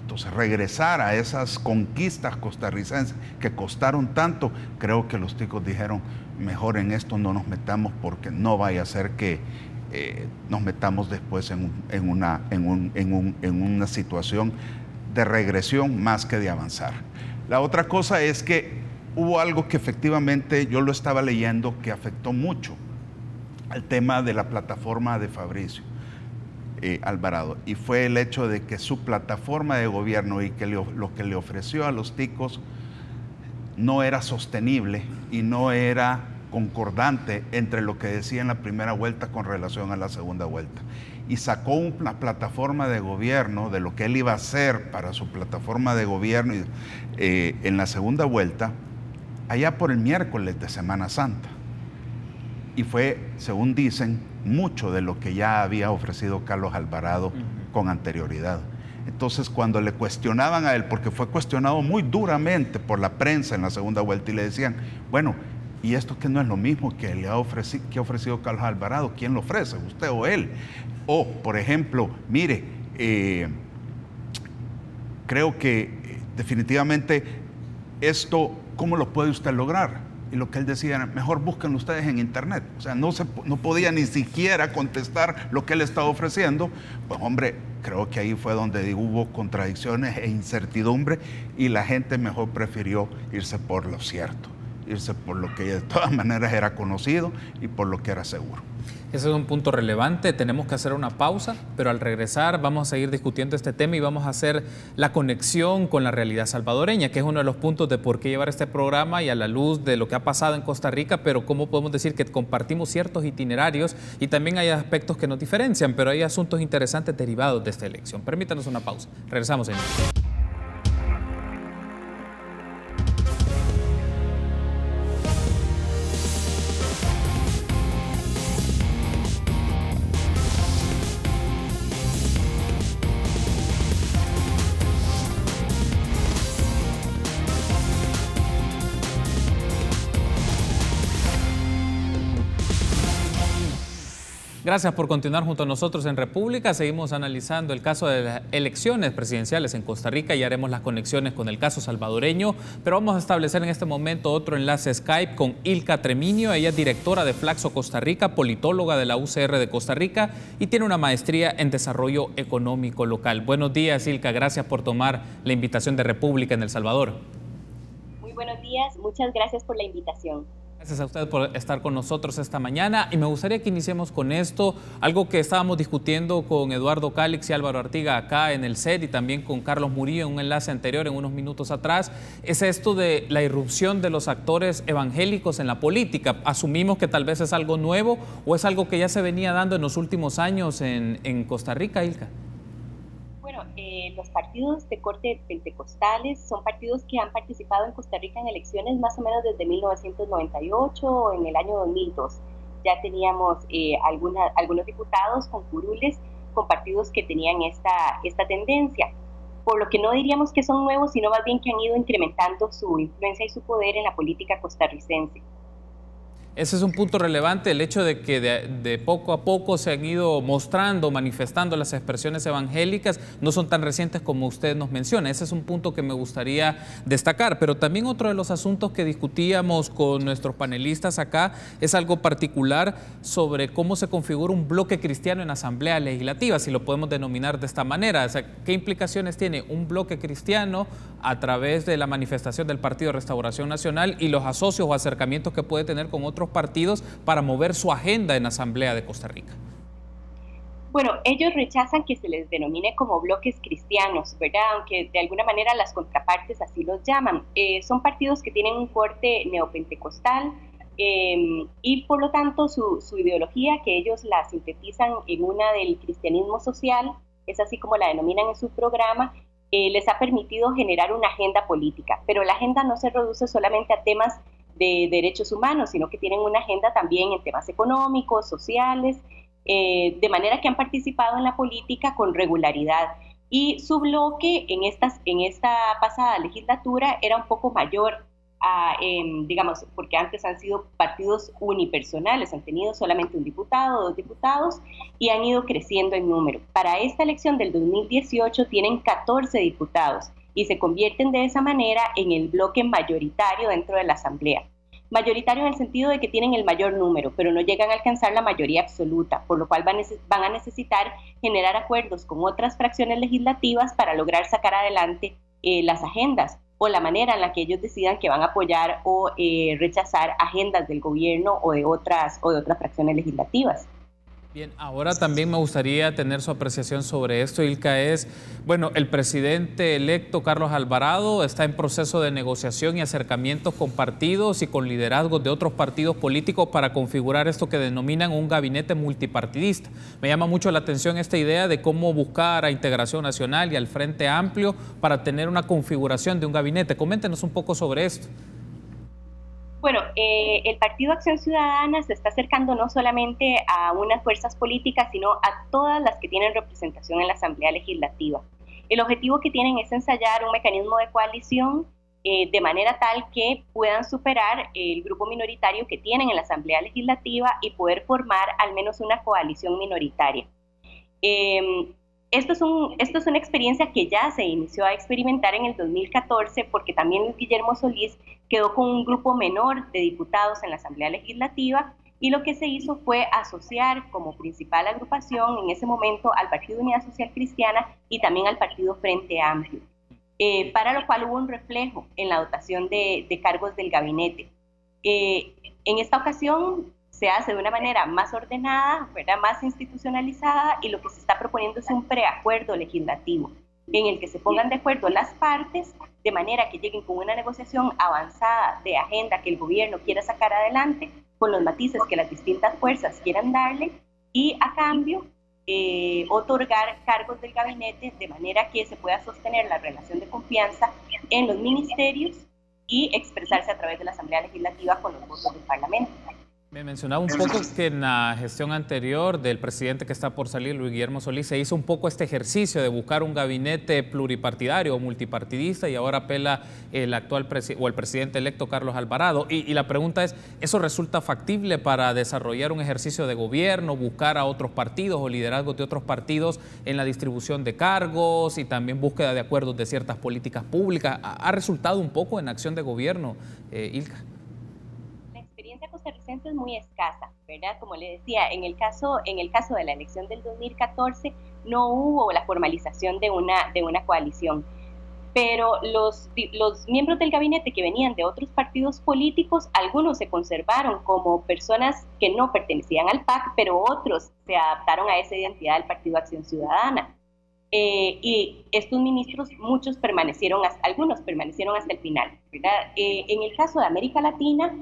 Speaker 2: Entonces, regresar a esas conquistas costarricenses que costaron tanto, creo que los ticos dijeron, mejor en esto no nos metamos porque no vaya a ser que nos metamos después en una situación de regresión más que de avanzar. La otra cosa es que hubo algo que efectivamente yo lo estaba leyendo que afectó mucho al tema de la plataforma de Fabricio Alvarado, y fue el hecho de que su plataforma de gobierno y que lo que le ofreció a los ticos no era sostenible y no era concordante entre lo que decía en la primera vuelta con relación a la segunda vuelta. Y sacó una plataforma de gobierno de lo que él iba a hacer para su plataforma de gobierno en la segunda vuelta, allá por el miércoles de Semana Santa. Y fue, según dicen, mucho de lo que ya había ofrecido Carlos Alvarado con anterioridad. Entonces, cuando le cuestionaban a él, porque fue cuestionado muy duramente por la prensa en la segunda vuelta, y le decían, bueno, ¿y esto que no es lo mismo que le ha ofrecido Carlos Alvarado? ¿Quién lo ofrece, usted o él? O, por ejemplo, mire, creo que definitivamente esto, ¿cómo lo puede usted lograr? Y lo que él decía, mejor búsquenlo ustedes en internet. O sea, no podía ni siquiera contestar lo que él estaba ofreciendo. Pues hombre, creo que ahí fue donde hubo contradicciones e incertidumbre y la gente mejor prefirió irse por lo cierto. irse por lo que de todas maneras era conocido y por lo que era seguro.
Speaker 1: Ese es un punto relevante, tenemos que hacer una pausa, pero al regresar vamos a seguir discutiendo este tema y vamos a hacer la conexión con la realidad salvadoreña, que es uno de los puntos de por qué llevar este programa y a la luz de lo que ha pasado en Costa Rica, pero cómo podemos decir que compartimos ciertos itinerarios y también hay aspectos que nos diferencian, pero hay asuntos interesantes derivados de esta elección. Permítanos una pausa, regresamos en Gracias por continuar junto a nosotros en República. Seguimos analizando el caso de las elecciones presidenciales en Costa Rica y haremos las conexiones con el caso salvadoreño, pero vamos a establecer en este momento otro enlace Skype con Ilka Treminio. Ella es directora de Flaxo Costa Rica, politóloga de la UCR de Costa Rica y tiene una maestría en desarrollo económico local. Buenos días, Ilka. Gracias por tomar la invitación de República en El Salvador.
Speaker 7: Muy buenos días. Muchas gracias por la invitación.
Speaker 1: Gracias a usted por estar con nosotros esta mañana y me gustaría que iniciemos con esto, algo que estábamos discutiendo con Eduardo Calix y Álvaro Artiga acá en el set y también con Carlos Murillo en un enlace anterior en unos minutos atrás, es esto de la irrupción de los actores evangélicos en la política. ¿Asumimos que tal vez es algo nuevo o es algo que ya se venía dando en los últimos años en Costa Rica, Ilka?
Speaker 7: Bueno, los partidos de corte pentecostales son partidos que han participado en Costa Rica en elecciones más o menos desde 1998 o en el año 2002. Ya teníamos algunos diputados con curules, con partidos que tenían esta tendencia. Por lo que no diríamos que son nuevos, sino más bien que han ido incrementando su influencia y su poder en la política costarricense.
Speaker 1: Ese es un punto relevante, el hecho de que de poco a poco se han ido mostrando, manifestando las expresiones evangélicas, no son tan recientes como usted nos menciona. Ese es un punto que me gustaría destacar, pero también otro de los asuntos que discutíamos con nuestros panelistas acá es algo particular sobre cómo se configura un bloque cristiano en Asamblea Legislativa, si lo podemos denominar de esta manera. O sea, ¿qué implicaciones tiene un bloque cristiano a través de la manifestación del Partido Restauración Nacional y los asocios o acercamientos que puede tener con otros partidos para mover su agenda en Asamblea de Costa Rica?
Speaker 7: Bueno, ellos rechazan que se les denomine como bloques cristianos, ¿verdad? Aunque de alguna manera las contrapartes así los llaman. Son partidos que tienen un corte neopentecostal y por lo tanto su ideología, que ellos la sintetizan en una del cristianismo social, es así como la denominan en su programa, les ha permitido generar una agenda política. Pero la agenda no se reduce solamente a temas de derechos humanos, sino que tienen una agenda también en temas económicos, sociales, de manera que han participado en la política con regularidad. Y su bloque en esta pasada legislatura era un poco mayor, digamos, porque antes han sido partidos unipersonales, han tenido solamente un diputado, 2 diputados, y han ido creciendo en número. Para esta elección del 2018 tienen 14 diputados, y se convierten de esa manera en el bloque mayoritario dentro de la Asamblea. Mayoritario en el sentido de que tienen el mayor número, pero no llegan a alcanzar la mayoría absoluta, por lo cual van a necesitar generar acuerdos con otras fracciones legislativas para lograr sacar adelante las agendas o la manera en la que ellos decidan que van a apoyar o rechazar agendas del gobierno o de otras fracciones legislativas.
Speaker 1: Bien, ahora también me gustaría tener su apreciación sobre esto, Ilka. Bueno, el presidente electo Carlos Alvarado está en proceso de negociación y acercamientos con partidos y con liderazgos de otros partidos políticos para configurar esto que denominan un gabinete multipartidista. Me llama mucho la atención esta idea de cómo buscar a Integración Nacional y al Frente Amplio para tener una configuración de un gabinete. Coméntenos un poco sobre esto.
Speaker 7: Bueno, el Partido Acción Ciudadana se está acercando no solamente a unas fuerzas políticas, sino a todas las que tienen representación en la Asamblea Legislativa. El objetivo que tienen es ensayar un mecanismo de coalición de manera tal que puedan superar el grupo minoritario que tienen en la Asamblea Legislativa y poder formar al menos una coalición minoritaria. Esto es una experiencia que ya se inició a experimentar en el 2014 porque también Luis Guillermo Solís quedó con un grupo menor de diputados en la Asamblea Legislativa y lo que se hizo fue asociar como principal agrupación en ese momento al Partido Unidad Social Cristiana y también al Partido Frente Amplio, para lo cual hubo un reflejo en la dotación de cargos del gabinete. En esta ocasión se hace de una manera más ordenada, ¿verdad?, más institucionalizada, y lo que se está proponiendo es un preacuerdo legislativo en el que se pongan de acuerdo las partes de manera que lleguen con una negociación avanzada de agenda que el gobierno quiera sacar adelante, con los matices que las distintas fuerzas quieran darle, y a cambio otorgar cargos del gabinete de manera que se pueda sostener la relación de confianza en los ministerios y expresarse a través de la Asamblea Legislativa con los votos del Parlamento.
Speaker 1: Me mencionaba un poco que en la gestión anterior del presidente que está por salir, Luis Guillermo Solís, se hizo un poco este ejercicio de buscar un gabinete pluripartidario o multipartidista, y ahora apela el actual el presidente electo Carlos Alvarado. Y la pregunta es, ¿eso resulta factible para desarrollar un ejercicio de gobierno, buscar a otros partidos o liderazgos de otros partidos en la distribución de cargos y también búsqueda de acuerdos de ciertas políticas públicas? ¿Ha resultado un poco en acción de gobierno, Ilka?
Speaker 7: La experiencia costarricense es muy escasa, ¿verdad? Como le decía, en el caso de la elección del 2014 no hubo la formalización de una coalición, pero los miembros del gabinete que venían de otros partidos políticos, algunos se conservaron como personas que no pertenecían al PAC, pero otros se adaptaron a esa identidad del Partido Acción Ciudadana. Y estos ministros, algunos permanecieron hasta el final, ¿verdad? En el caso de América Latina,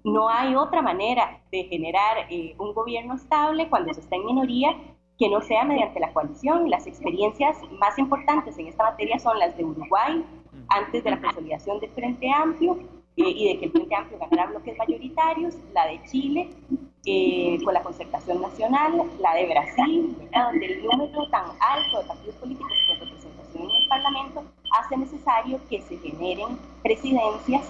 Speaker 7: no hay otra manera de generar un gobierno estable cuando se está en minoría que no sea mediante la coalición. Las experiencias más importantes en esta materia son las de Uruguay, antes de la consolidación del Frente Amplio y de que el Frente Amplio ganara bloques mayoritarios, la de Chile, con la concertación nacional, la de Brasil, ¿verdad?, donde el número tan alto de partidos políticos con representación en el Parlamento hace necesario que se generen presidencias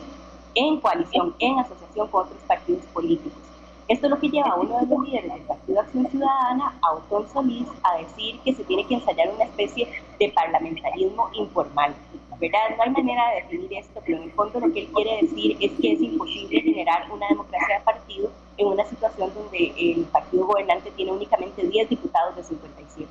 Speaker 7: en coalición, en asociación con otros partidos políticos. Esto es lo que lleva a uno de los líderes del Partido Acción Ciudadana, a Otón Solís, a decir que se tiene que ensayar una especie de parlamentarismo informal, ¿verdad? No hay manera de definir esto, pero en el fondo lo que él quiere decir es que es imposible generar una democracia de partido en una situación donde el partido gobernante tiene únicamente 10 diputados de 57.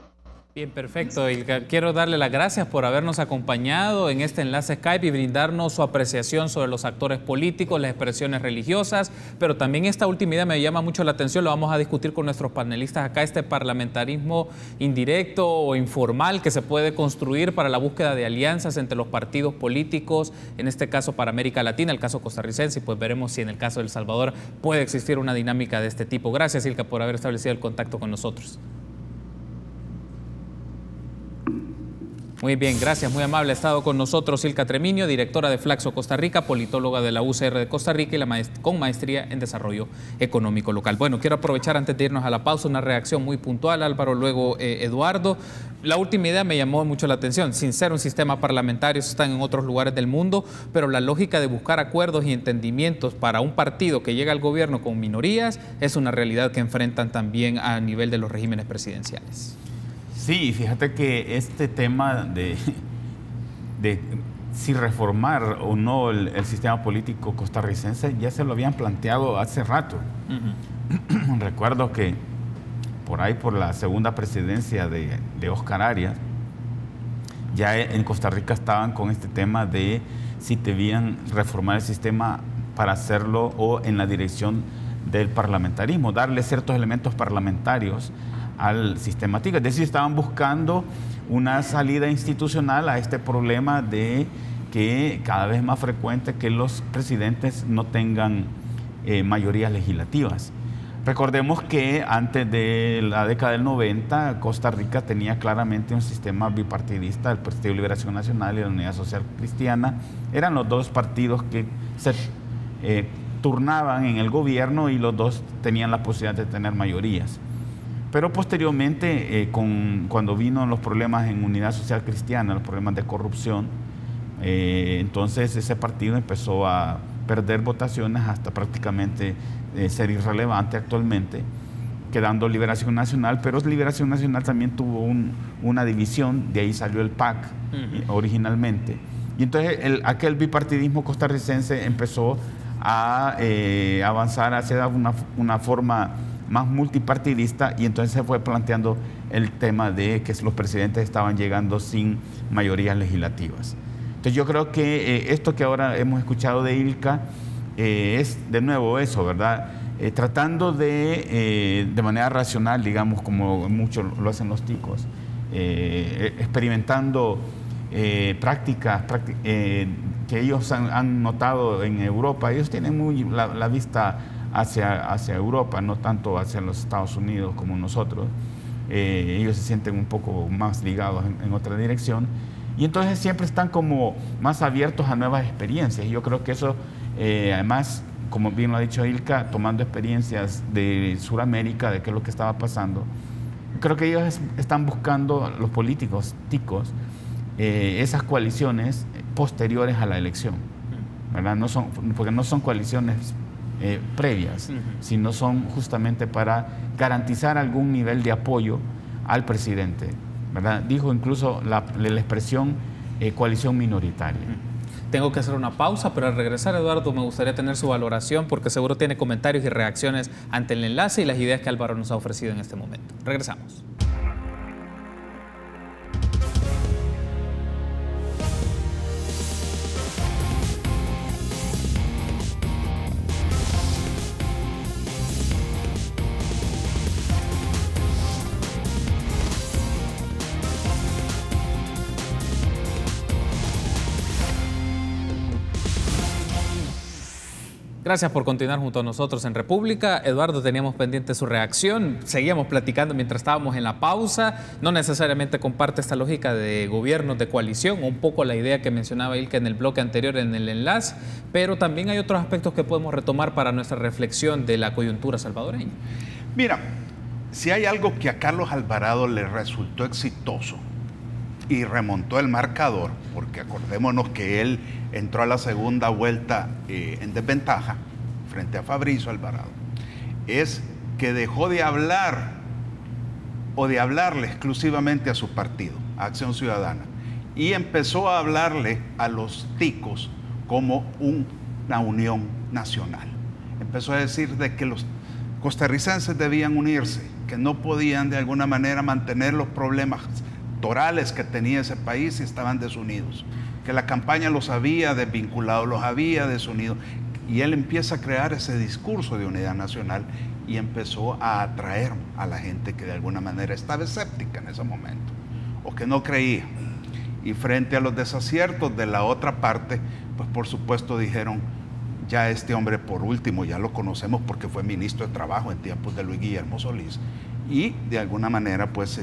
Speaker 1: Bien, perfecto. Y quiero darle las gracias por habernos acompañado en este enlace Skype y brindarnos su apreciación sobre los actores políticos, las expresiones religiosas, pero también esta última idea me llama mucho la atención, lo vamos a discutir con nuestros panelistas acá, este parlamentarismo indirecto o informal que se puede construir para la búsqueda de alianzas entre los partidos políticos, en este caso para América Latina, el caso costarricense, y pues veremos si en el caso de El Salvador puede existir una dinámica de este tipo. Gracias, Ilka, por haber establecido el contacto con nosotros. Muy bien, gracias, muy amable. Ha estado con nosotros Ilka Treminio, directora de Flaxo Costa Rica, politóloga de la UCR de Costa Rica y con maestría en Desarrollo Económico Local. Bueno, quiero aprovechar antes de irnos a la pausa una reacción muy puntual, Álvaro, luego Eduardo. La última idea me llamó mucho la atención. Sin ser un sistema parlamentario, están en otros lugares del mundo, pero la lógica de buscar acuerdos y entendimientos para un partido que llega al gobierno con minorías es una realidad que enfrentan también a nivel de los regímenes presidenciales.
Speaker 5: Sí, fíjate que este tema de si reformar o no el sistema político costarricense ya se lo habían planteado hace rato. Recuerdo que por la segunda presidencia de Oscar Arias, ya en Costa Rica estaban con este tema de si debían reformar el sistema para hacerlo o en la dirección del parlamentarismo, darle ciertos elementos parlamentarios al sistemático. Es decir, estaban buscando una salida institucional a este problema de que cada vez es más frecuente que los presidentes no tengan mayorías legislativas. Recordemos que antes de la década del 90, Costa Rica tenía claramente un sistema bipartidista, el Partido de Liberación Nacional y la Unidad Social Cristiana. Eran los dos partidos que se turnaban en el gobierno y los dos tenían la posibilidad de tener mayorías. Pero posteriormente, cuando vino los problemas en Unidad Social Cristiana, los problemas de corrupción, entonces ese partido empezó a perder votaciones hasta prácticamente ser irrelevante actualmente, quedando Liberación Nacional, pero Liberación Nacional también tuvo una división, de ahí salió el PAC originalmente. Y entonces aquel bipartidismo costarricense empezó a avanzar hacia una forma más multipartidista, y entonces se fue planteando el tema de que los presidentes estaban llegando sin mayorías legislativas. Entonces yo creo que esto que ahora hemos escuchado de Ilka es de nuevo eso, ¿verdad? Tratando de manera racional, digamos, como muchos lo hacen los ticos, experimentando prácticas que ellos han notado en Europa. Ellos tienen muy la vista hacia Europa, no tanto hacia los Estados Unidos como nosotros. Ellos se sienten un poco más ligados en otra dirección, y entonces siempre están como más abiertos a nuevas experiencias. Y yo creo que eso, además, como bien lo ha dicho Ilka, tomando experiencias de Sudamérica, de qué es lo que estaba pasando, creo que ellos están buscando, los políticos ticos, esas coaliciones posteriores a la elección, ¿verdad? Porque no son coaliciones previas, sino son justamente para garantizar algún nivel de apoyo al presidente, ¿verdad? Dijo incluso la expresión coalición minoritaria.
Speaker 1: Tengo que hacer una pausa, pero al regresar, Eduardo, me gustaría tener su valoración, porque seguro tiene comentarios y reacciones ante el enlace y las ideas que Álvaro nos ha ofrecido en este momento. Regresamos. Gracias por continuar junto a nosotros en República. Eduardo, teníamos pendiente su reacción. Seguíamos platicando mientras estábamos en la pausa. No necesariamente comparte esta lógica de gobiernos de coalición, un poco la idea que mencionaba Ilka en el bloque anterior en el enlace, pero también hay otros aspectos que podemos retomar para nuestra reflexión de la coyuntura salvadoreña.
Speaker 2: Mira, si hay algo que a Carlos Alvarado le resultó exitoso y remontó el marcador, porque acordémonos que él entró a la segunda vuelta en desventaja frente a Fabricio Alvarado, es que dejó de hablar o de hablarle exclusivamente a su partido, a Acción Ciudadana, y empezó a hablarle a los ticos como una unión nacional. Empezó a decir de que los costarricenses debían unirse, que no podían de alguna manera mantener los problemas electorales que tenía ese país y estaban desunidos, que la campaña los había desvinculado, los había desunido, y él empieza a crear ese discurso de unidad nacional y empezó a atraer a la gente que de alguna manera estaba escéptica en ese momento o que no creía. Y frente a los desaciertos de la otra parte, pues por supuesto dijeron, ya este hombre por último ya lo conocemos porque fue ministro de Trabajo en tiempos de Luis Guillermo Solís, y de alguna manera pues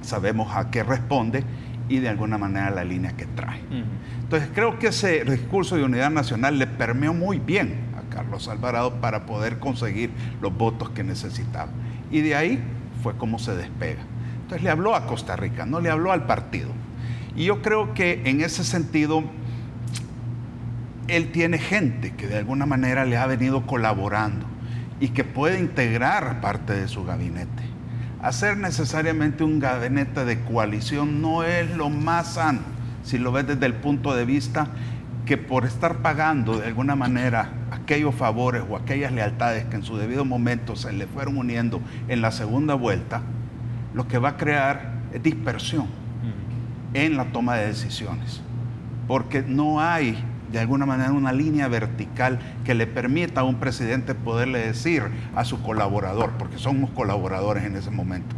Speaker 2: sabemos a qué responde y de alguna manera la línea que trae. Entonces creo que ese discurso de unidad nacional le permeó muy bien a Carlos Alvarado para poder conseguir los votos que necesitaba. Y de ahí fue como se despega. Entonces le habló a Costa Rica, no le habló al partido. Y yo creo que en ese sentido él tiene gente que de alguna manera le ha venido colaborando y que puede integrar parte de su gabinete. Hacer necesariamente un gabinete de coalición no es lo más sano, si lo ves desde el punto de vista que por estar pagando de alguna manera aquellos favores o aquellas lealtades que en su debido momento se le fueron uniendo en la segunda vuelta, lo que va a crear es dispersión en la toma de decisiones, porque no hay de alguna manera una línea vertical que le permita a un presidente poderle decir a su colaborador, porque somos colaboradores en ese momento,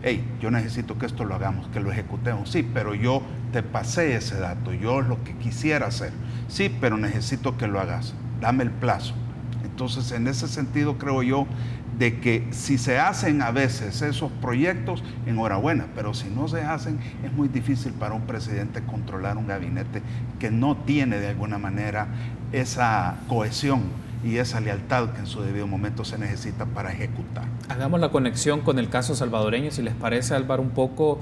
Speaker 2: hey, yo necesito que esto lo hagamos, que lo ejecutemos, sí, pero yo te pasé ese dato, yo es lo que quisiera hacer, sí, pero necesito que lo hagas, dame el plazo. Entonces, en ese sentido creo yo de que si se hacen a veces esos proyectos, enhorabuena, pero si no se hacen, es muy difícil para un presidente controlar un gabinete que no tiene de alguna manera esa cohesión y esa lealtad que en su debido momento se necesita para ejecutar.
Speaker 1: Hagamos la conexión con el caso salvadoreño, si les parece, Álvaro, un poco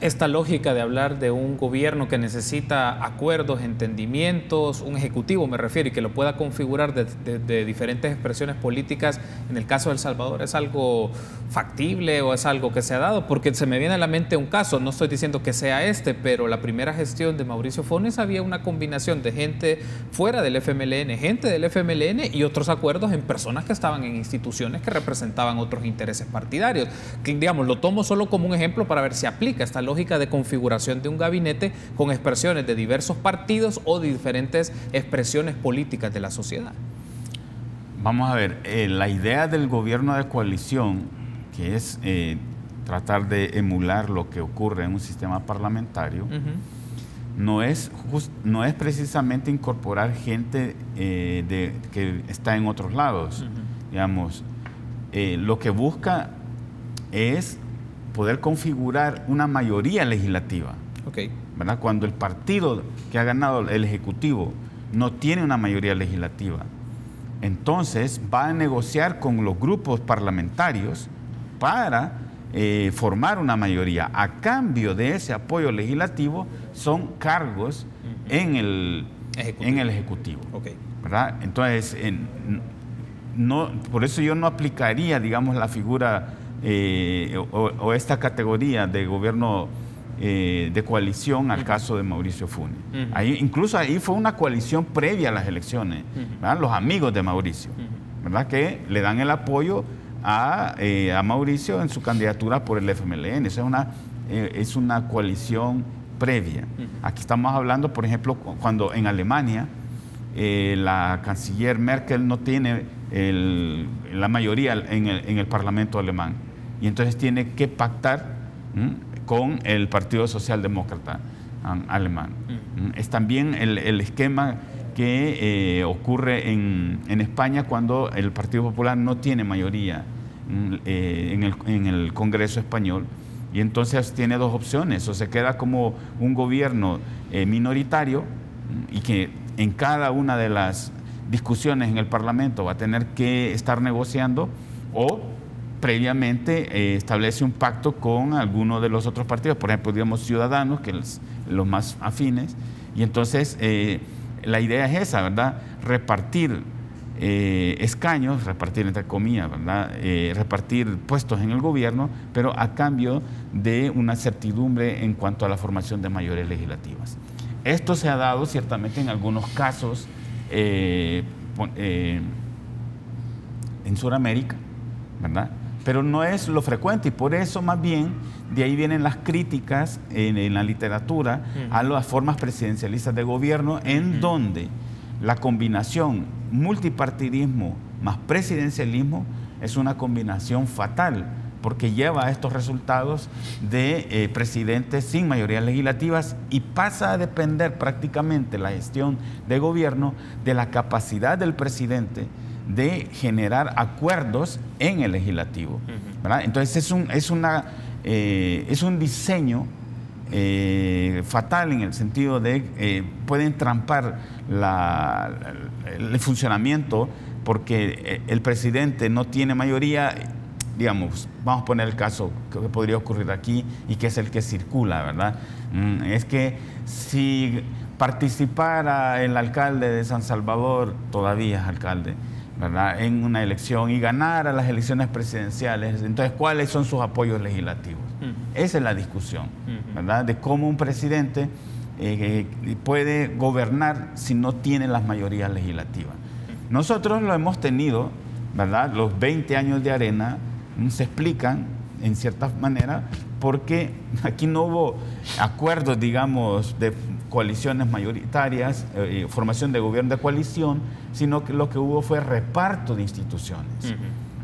Speaker 1: esta lógica de hablar de un gobierno que necesita acuerdos, entendimientos, un ejecutivo me refiero, y que lo pueda configurar de diferentes expresiones políticas. En el caso de El Salvador, ¿es algo factible o es algo que se ha dado? Porque se me viene a la mente un caso, no estoy diciendo que sea pero la primera gestión de Mauricio Funes había una combinación de gente fuera del FMLN, gente del FMLN y otros acuerdos en personas que estaban en instituciones que representaban otros intereses partidarios. Que, digamos, lo tomo solo como un ejemplo para ver si aplica esta lógica lógica de configuración de un gabinete con expresiones de diversos partidos o de diferentes expresiones políticas de la sociedad.
Speaker 5: Vamos a ver, la idea del gobierno de coalición, que es tratar de emular lo que ocurre en un sistema parlamentario, no es precisamente incorporar gente que está en otros lados. Digamos, lo que busca es poder configurar una mayoría legislativa. ¿Verdad? Cuando el partido que ha ganado el Ejecutivo no tiene una mayoría legislativa, entonces va a negociar con los grupos parlamentarios para formar una mayoría. A cambio de ese apoyo legislativo son cargos en el Ejecutivo. ¿Verdad? Entonces, por eso yo no aplicaría, digamos, la figura o esta categoría de gobierno de coalición al caso de Mauricio Funes. Incluso ahí fue una coalición previa a las elecciones, ¿verdad? Los amigos de Mauricio, ¿verdad? Que le dan el apoyo a Mauricio en su candidatura por el FMLN. Esa es una coalición previa. Aquí estamos hablando, por ejemplo, cuando en Alemania la canciller Merkel no tiene la mayoría en el Parlamento alemán, y entonces tiene que pactar con el Partido Socialdemócrata alemán. Es también el esquema que ocurre en España cuando el Partido Popular no tiene mayoría en el Congreso español, y entonces tiene dos opciones: o se queda como un gobierno minoritario y que en cada una de las discusiones en el Parlamento va a tener que estar negociando, o previamente establece un pacto con alguno de los otros partidos, por ejemplo, digamos Ciudadanos, que es los más afines, y entonces la idea es esa, ¿verdad? Repartir escaños, repartir entre comillas, ¿verdad? Repartir puestos en el gobierno, pero a cambio de una certidumbre en cuanto a la formación de mayorías legislativas. Esto se ha dado ciertamente en algunos casos en Sudamérica, ¿verdad? Pero no es lo frecuente, y por eso más bien de ahí vienen las críticas en la literatura a las formas presidencialistas de gobierno, en donde la combinación multipartidismo más presidencialismo es una combinación fatal, porque lleva a estos resultados de presidentes sin mayorías legislativas, y pasa a depender prácticamente la gestión de gobierno de la capacidad del presidente de generar acuerdos en el legislativo, ¿verdad? Entonces es un diseño fatal, en el sentido de puede entrampar el funcionamiento, porque el presidente no tiene mayoría. Digamos, vamos a poner el caso que podría ocurrir aquí y que es el que circula, ¿verdad? Es que si participara el alcalde de San Salvador, todavía es alcalde, ¿verdad?, en una elección y ganara las elecciones presidenciales, entonces, ¿cuáles son sus apoyos legislativos? Esa es la discusión, ¿verdad?, de cómo un presidente puede gobernar si no tiene las mayorías legislativas. Nosotros lo hemos tenido, ¿verdad? Los 20 años de Arena se explican en cierta manera porque aquí no hubo acuerdos, digamos, de coaliciones mayoritarias, formación de gobierno de coalición, sino que lo que hubo fue reparto de instituciones.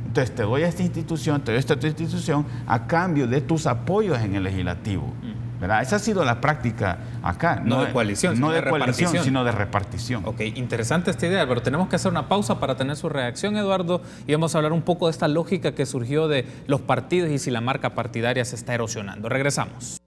Speaker 5: Entonces, te doy a esta institución, te doy a esta otra institución a cambio de tus apoyos en el legislativo, ¿verdad? Esa ha sido la práctica acá.
Speaker 1: No de coalición,
Speaker 5: no de coalición, sino de repartición.
Speaker 1: Ok, interesante esta idea, pero tenemos que hacer una pausa para tener su reacción, Eduardo, y vamos a hablar un poco de esta lógica que surgió de los partidos y si la marca partidaria se está erosionando. Regresamos.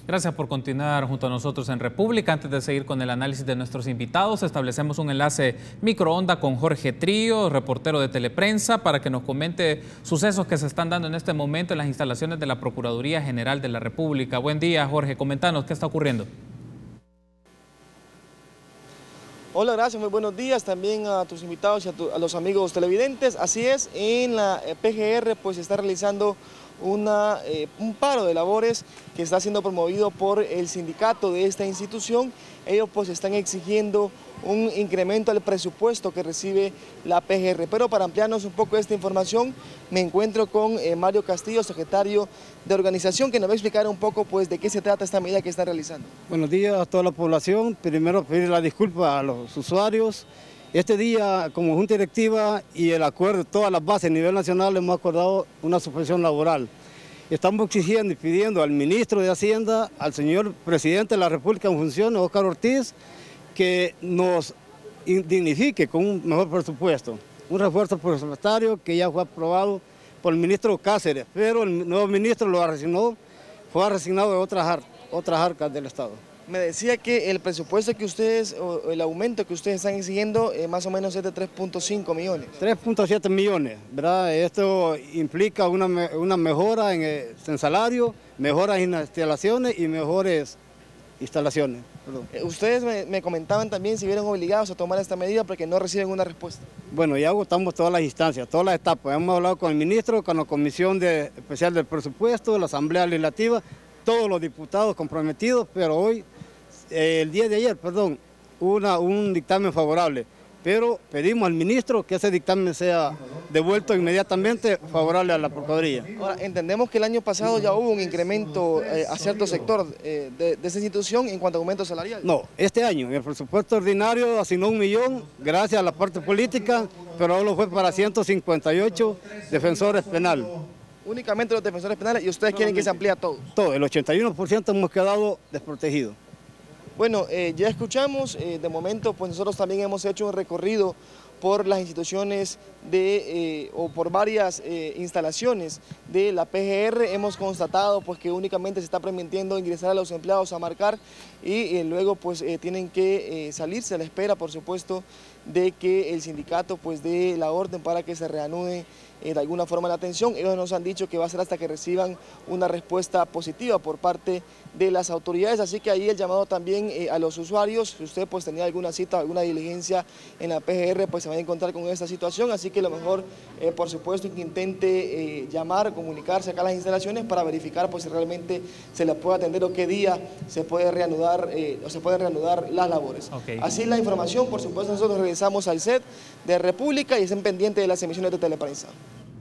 Speaker 1: Gracias por continuar junto a nosotros en República. Antes de seguir con el análisis de nuestros invitados, establecemos un enlace microonda con Jorge Trillo, reportero de Teleprensa, para que nos comente sucesos que se están dando en este momento en las instalaciones de la Procuraduría General de la República. Buen día, Jorge. Comentanos qué está ocurriendo.
Speaker 8: Hola, gracias, muy buenos días también a tus invitados y a los amigos televidentes. Así es, en la PGR pues se está realizando un paro de labores que está siendo promovido por el sindicato de esta institución. Ellos pues están exigiendo un incremento al presupuesto que recibe la PGR. Pero para ampliarnos un poco esta información, me encuentro con Mario Castillo, secretario de organización, que nos va a explicar un poco pues de qué se trata esta medida que están realizando.
Speaker 9: Buenos días a toda la población. Primero pedir la disculpa a los usuarios. Este día, como Junta Directiva y el acuerdo de todas las bases a nivel nacional, hemos acordado una suspensión laboral. Estamos exigiendo y pidiendo al ministro de Hacienda, al señor presidente de la República en funciones, Óscar Ortiz, que nos dignifique con un mejor presupuesto. Un refuerzo presupuestario que ya fue aprobado por el ministro Cáceres, pero el nuevo ministro fue resignado de otras arcas del Estado.
Speaker 8: Me decía que el presupuesto que ustedes, o el aumento que ustedes están exigiendo, más o menos es de 3.5 millones.
Speaker 9: 3.7 millones, ¿verdad? Esto implica una mejora en salario, mejoras en instalaciones y mejores instalaciones. Perdón.
Speaker 8: Ustedes me comentaban también si vieron obligados a tomar esta medida porque no reciben una respuesta.
Speaker 9: Bueno, ya agotamos todas las instancias, todas las etapas. Hemos hablado con el ministro, con la Comisión Especial del Presupuesto, la Asamblea Legislativa, todos los diputados comprometidos, pero hoy, el día de ayer, perdón, hubo un dictamen favorable. Pero pedimos al ministro que ese dictamen sea devuelto inmediatamente favorable a la Procuraduría.
Speaker 8: Ahora, entendemos que el año pasado ya hubo un incremento a cierto sector de esa institución en cuanto a aumento salarial.
Speaker 9: No, este año en el presupuesto ordinario asignó 1 millón gracias a la parte política, pero solo fue para 158 defensores penales.
Speaker 8: Únicamente los defensores penales, y ustedes quieren que se amplíe a todo.
Speaker 9: Todo, el 81% hemos quedado desprotegidos.
Speaker 8: Bueno, ya escuchamos, de momento pues nosotros también hemos hecho un recorrido por las instituciones o por varias instalaciones de la PGR. Hemos constatado pues que únicamente se está permitiendo ingresar a los empleados a marcar y luego pues tienen que salirse a la espera, por supuesto, de que el sindicato pues dé la orden para que se reanude de alguna forma la atención. Ellos nos han dicho que va a ser hasta que reciban una respuesta positiva por parte de las autoridades, así que ahí el llamado también a los usuarios. Si usted pues tenía alguna cita, alguna diligencia en la PGR, pues se va a encontrar con esta situación, así que lo mejor, por supuesto, que intente llamar, comunicarse acá a las instalaciones para verificar pues si realmente se le puede atender o qué día se puede reanudar se pueden reanudar las labores. Okay. Así la información, por supuesto, nosotros regresamos al set de República y estén pendientes de las emisiones de Teleprensa.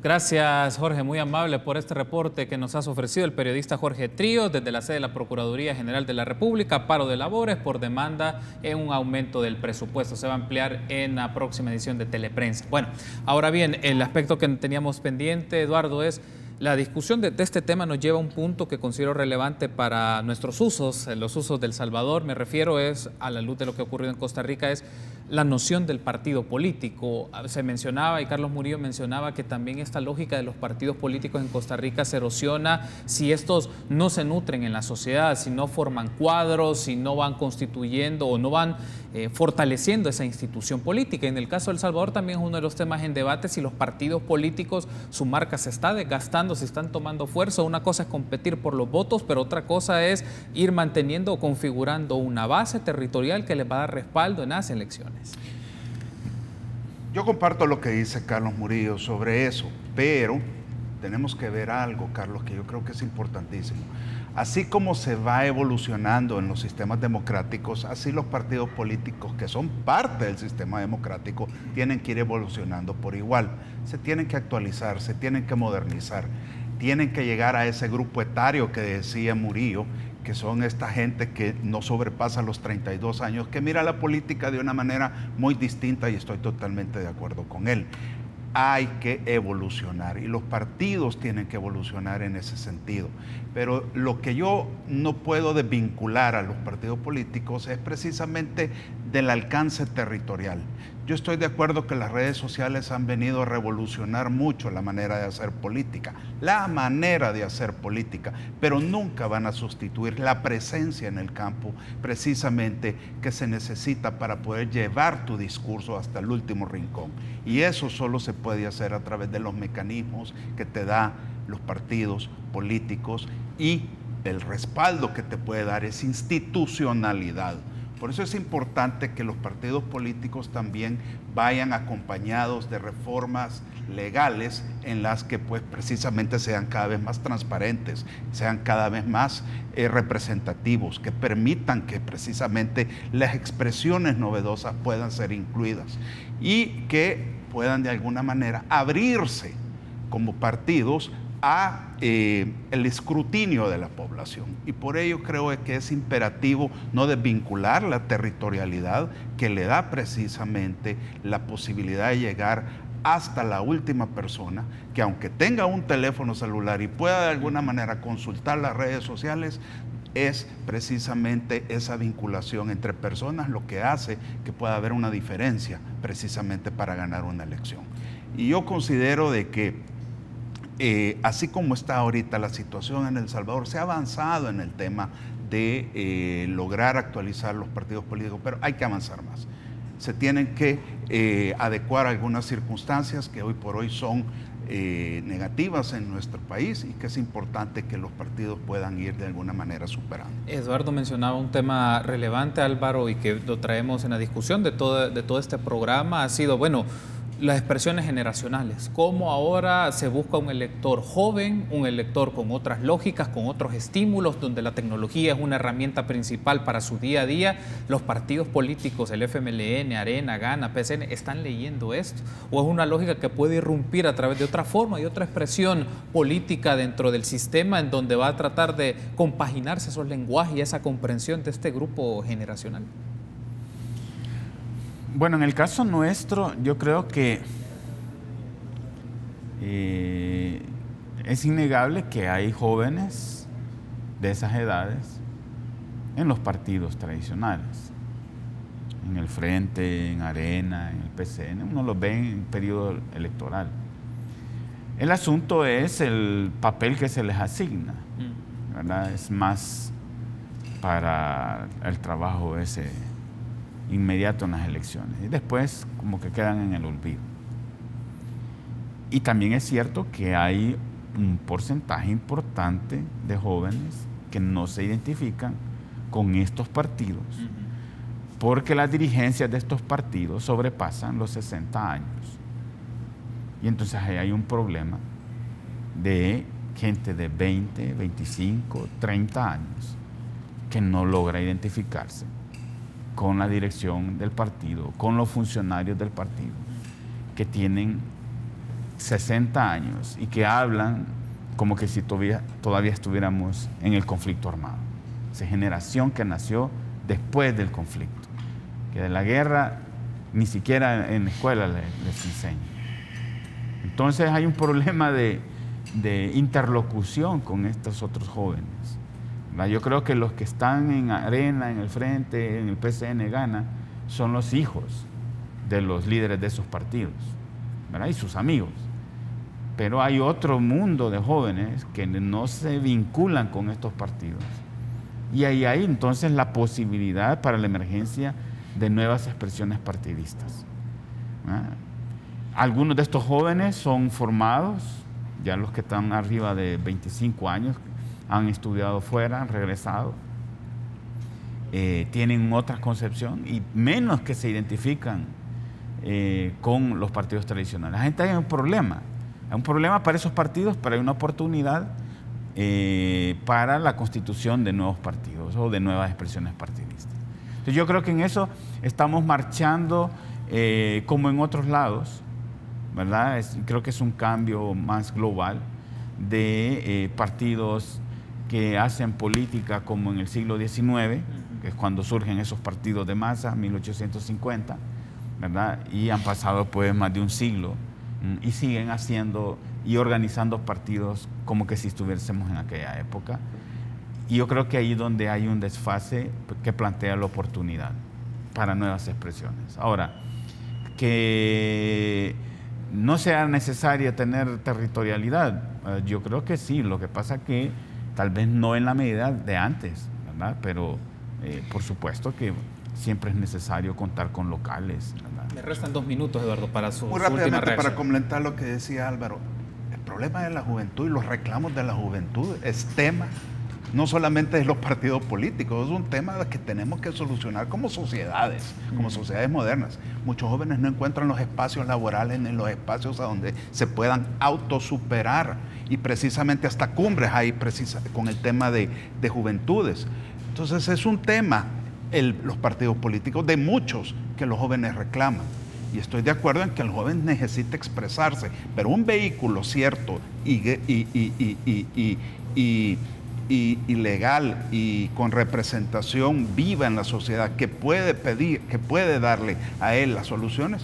Speaker 1: Gracias, Jorge, muy amable por este reporte que nos has ofrecido el periodista Jorge Trío desde la sede de la Procuraduría General de la República. Paro de labores por demanda en un aumento del presupuesto. Se va a ampliar en la próxima edición de Teleprensa. Bueno, ahora bien, el aspecto que teníamos pendiente, Eduardo, es la discusión de este tema nos lleva a un punto que considero relevante para nuestros usos, los usos del Salvador. Me refiero es, a la luz de lo que ha ocurrido en Costa Rica, es la noción del partido político. Se mencionaba, y Carlos Murillo mencionaba, que también esta lógica de los partidos políticos en Costa Rica se erosiona si estos no se nutren en la sociedad, si no forman cuadros, si no van constituyendo o no van fortaleciendo esa institución política. En el caso de El Salvador también es uno de los temas en debate, si los partidos políticos, su marca se está desgastando, se están tomando fuerza. Una cosa es competir por los votos, pero otra cosa es ir manteniendo o configurando una base territorial que les va a dar respaldo en las elecciones.
Speaker 2: Yo comparto lo que dice Carlos Murillo sobre eso, pero tenemos que ver algo, Carlos, que yo creo que es importantísimo. Así como se va evolucionando en los sistemas democráticos, así los partidos políticos que son parte del sistema democrático tienen que ir evolucionando por igual. Se tienen que actualizar, se tienen que modernizar, tienen que llegar a ese grupo etario que decía Murillo, que son esta gente que no sobrepasa los 32 años, que mira la política de una manera muy distinta y estoy totalmente de acuerdo con él. Hay que evolucionar y los partidos tienen que evolucionar en ese sentido. Pero lo que yo no puedo desvincular a los partidos políticos es precisamente del alcance territorial. Yo estoy de acuerdo que las redes sociales han venido a revolucionar mucho la manera de hacer política, pero nunca van a sustituir la presencia en el campo precisamente que se necesita para poder llevar tu discurso hasta el último rincón. Y eso solo se puede hacer a través de los mecanismos que te da los partidos políticos y el respaldo que te puede dar es institucionalidad. Por eso es importante que los partidos políticos también vayan acompañados de reformas legales en las que pues precisamente sean cada vez más transparentes, sean cada vez más representativos, que permitan que precisamente las expresiones novedosas puedan ser incluidas y que puedan de alguna manera abrirse como partidos a el escrutinio de la población. Y por ello creo que es imperativo no desvincular la territorialidad que le da precisamente la posibilidad de llegar hasta la última persona, que aunque tenga un teléfono celular y pueda de alguna manera consultar las redes sociales, es precisamente esa vinculación entre personas lo que hace que pueda haber una diferencia precisamente para ganar una elección. Y yo considero de que así como está ahorita la situación en El Salvador, se ha avanzado en el tema de lograr actualizar los partidos políticos, pero hay que avanzar más. Se tienen que adecuar algunas circunstancias que hoy por hoy son negativas en nuestro país y que es importante que los partidos puedan ir de alguna manera superando.
Speaker 1: Eduardo mencionaba un tema relevante, Álvaro, y que lo traemos en la discusión de todo este programa, ha sido, bueno, las expresiones generacionales, cómo ahora se busca un elector joven, un elector con otras lógicas, con otros estímulos, donde la tecnología es una herramienta principal para su día a día. Los partidos políticos, el FMLN, Arena, Gana, PSN, ¿están leyendo esto? ¿O es una lógica que puede irrumpir a través de otra forma y otra expresión política dentro del sistema en donde va a tratar de compaginarse esos lenguajes y esa comprensión de este grupo generacional?
Speaker 5: Bueno, en el caso nuestro, yo creo que es innegable que hay jóvenes de esas edades en los partidos tradicionales, en el Frente, en Arena, en el PCN, uno los ve en periodo electoral. El asunto es el papel que se les asigna, ¿verdad? Es más para el trabajo ese inmediato en las elecciones y después como que quedan en el olvido. Y también es cierto que hay un porcentaje importante de jóvenes que no se identifican con estos partidos porque las dirigencias de estos partidos sobrepasan los 60 años. Y entonces ahí hay un problema de gente de 20, 25, 30 años que no logra identificarse con la dirección del partido, con los funcionarios del partido, que tienen 60 años y que hablan como que si todavía estuviéramos en el conflicto armado. Esa generación que nació después del conflicto, que de la guerra ni siquiera en la escuela les enseña. Entonces hay un problema de interlocución con estos otros jóvenes. Yo creo que los que están en Arena, en el Frente, en el PCN, Gana, son los hijos de los líderes de esos partidos, ¿verdad? Y sus amigos. Pero hay otro mundo de jóvenes que no se vinculan con estos partidos. Y ahí hay entonces la posibilidad para la emergencia de nuevas expresiones partidistas, ¿verdad? Algunos de estos jóvenes son formados, ya los que están arriba de 25 años, han estudiado fuera, han regresado, tienen otra concepción y menos que se identifican con los partidos tradicionales. La gente hay un problema para esos partidos, pero hay una oportunidad para la constitución de nuevos partidos o de nuevas expresiones partidistas. Entonces yo creo que en eso estamos marchando como en otros lados, ¿verdad? Creo que es un cambio más global de partidos que hacen política como en el siglo XIX, que es cuando surgen esos partidos de masa, 1850, ¿verdad? Y han pasado pues más de un siglo y siguen haciendo y organizando partidos como que si estuviésemos en aquella época. Y yo creo que ahí donde hay un desfase que plantea la oportunidad para nuevas expresiones. Ahora, que no sea necesario tener territorialidad, yo creo que sí, lo que pasa que tal vez no en la medida de antes, ¿verdad? Pero por supuesto que siempre es necesario contar con locales, ¿verdad?
Speaker 1: Me restan 2 minutos, Eduardo, para su
Speaker 2: Muy rápidamente para complementar lo que decía Álvaro. El problema de la juventud y los reclamos de la juventud es tema no solamente de los partidos políticos, es un tema que tenemos que solucionar como sociedades modernas. Muchos jóvenes no encuentran los espacios laborales ni los espacios a donde se puedan autosuperar, y precisamente hasta cumbres hay con el tema de juventudes. Entonces es un tema, los partidos políticos, de muchos que los jóvenes reclaman. Y estoy de acuerdo en que el joven necesita expresarse, pero un vehículo cierto y legal y con representación viva en la sociedad que puede pedir, que puede darle a él las soluciones,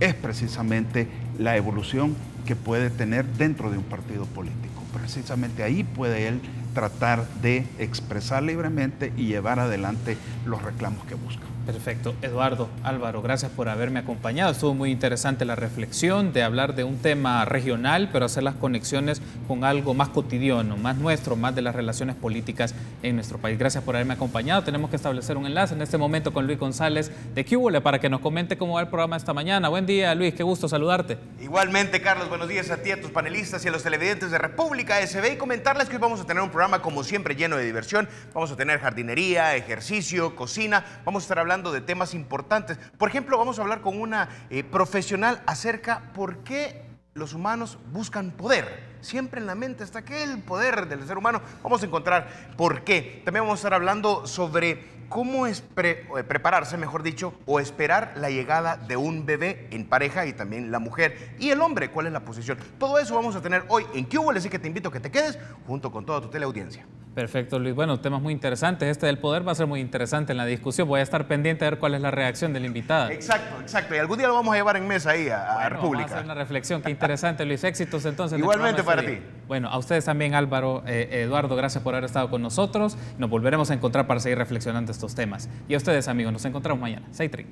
Speaker 2: es precisamente la evolución que puede tener dentro de un partido político. Precisamente ahí puede él tratar de expresar libremente y llevar adelante los reclamos que busca.
Speaker 1: Perfecto. Eduardo, Álvaro, gracias por haberme acompañado. Estuvo muy interesante la reflexión de hablar de un tema regional, pero hacer las conexiones con algo más cotidiano, más nuestro, más de las relaciones políticas en nuestro país. Gracias por haberme acompañado. Tenemos que establecer un enlace en este momento con Luis González de Cúbole para que nos comente cómo va el programa esta mañana. Buen día, Luis, qué gusto saludarte.
Speaker 10: Igualmente, Carlos, buenos días a ti, a tus panelistas y a los televidentes de República SB, y comentarles que hoy vamos a tener un programa como siempre lleno de diversión. Vamos a tener jardinería, ejercicio, cocina, vamos a estar hablando de temas importantes. Por ejemplo, vamos a hablar con una profesional acerca por qué los humanos buscan poder. Siempre en la mente está aquel poder del ser humano. Vamos a encontrar por qué. También vamos a estar hablando sobre cómo es prepararse, mejor dicho, o esperar la llegada de un bebé en pareja, y también la mujer y el hombre, cuál es la posición. Todo eso vamos a tener hoy en Cúbole, así que te invito a que te quedes junto con toda tu teleaudiencia.
Speaker 1: Perfecto, Luis. Bueno, temas muy interesantes. Este del poder va a ser muy interesante en la discusión. Voy a estar pendiente a ver cuál es la reacción de la invitada.
Speaker 10: Exacto, exacto. Y algún día lo vamos a llevar en mesa ahí a República.
Speaker 1: Vamos a hacer una reflexión. Qué interesante, Luis. Éxitos entonces.
Speaker 10: Igualmente para ti.
Speaker 1: Bueno, a ustedes también, Álvaro, Eduardo, gracias por haber estado con nosotros. Nos volveremos a encontrar para seguir reflexionando estos temas. Y a ustedes, amigos, nos encontramos mañana, 6:30.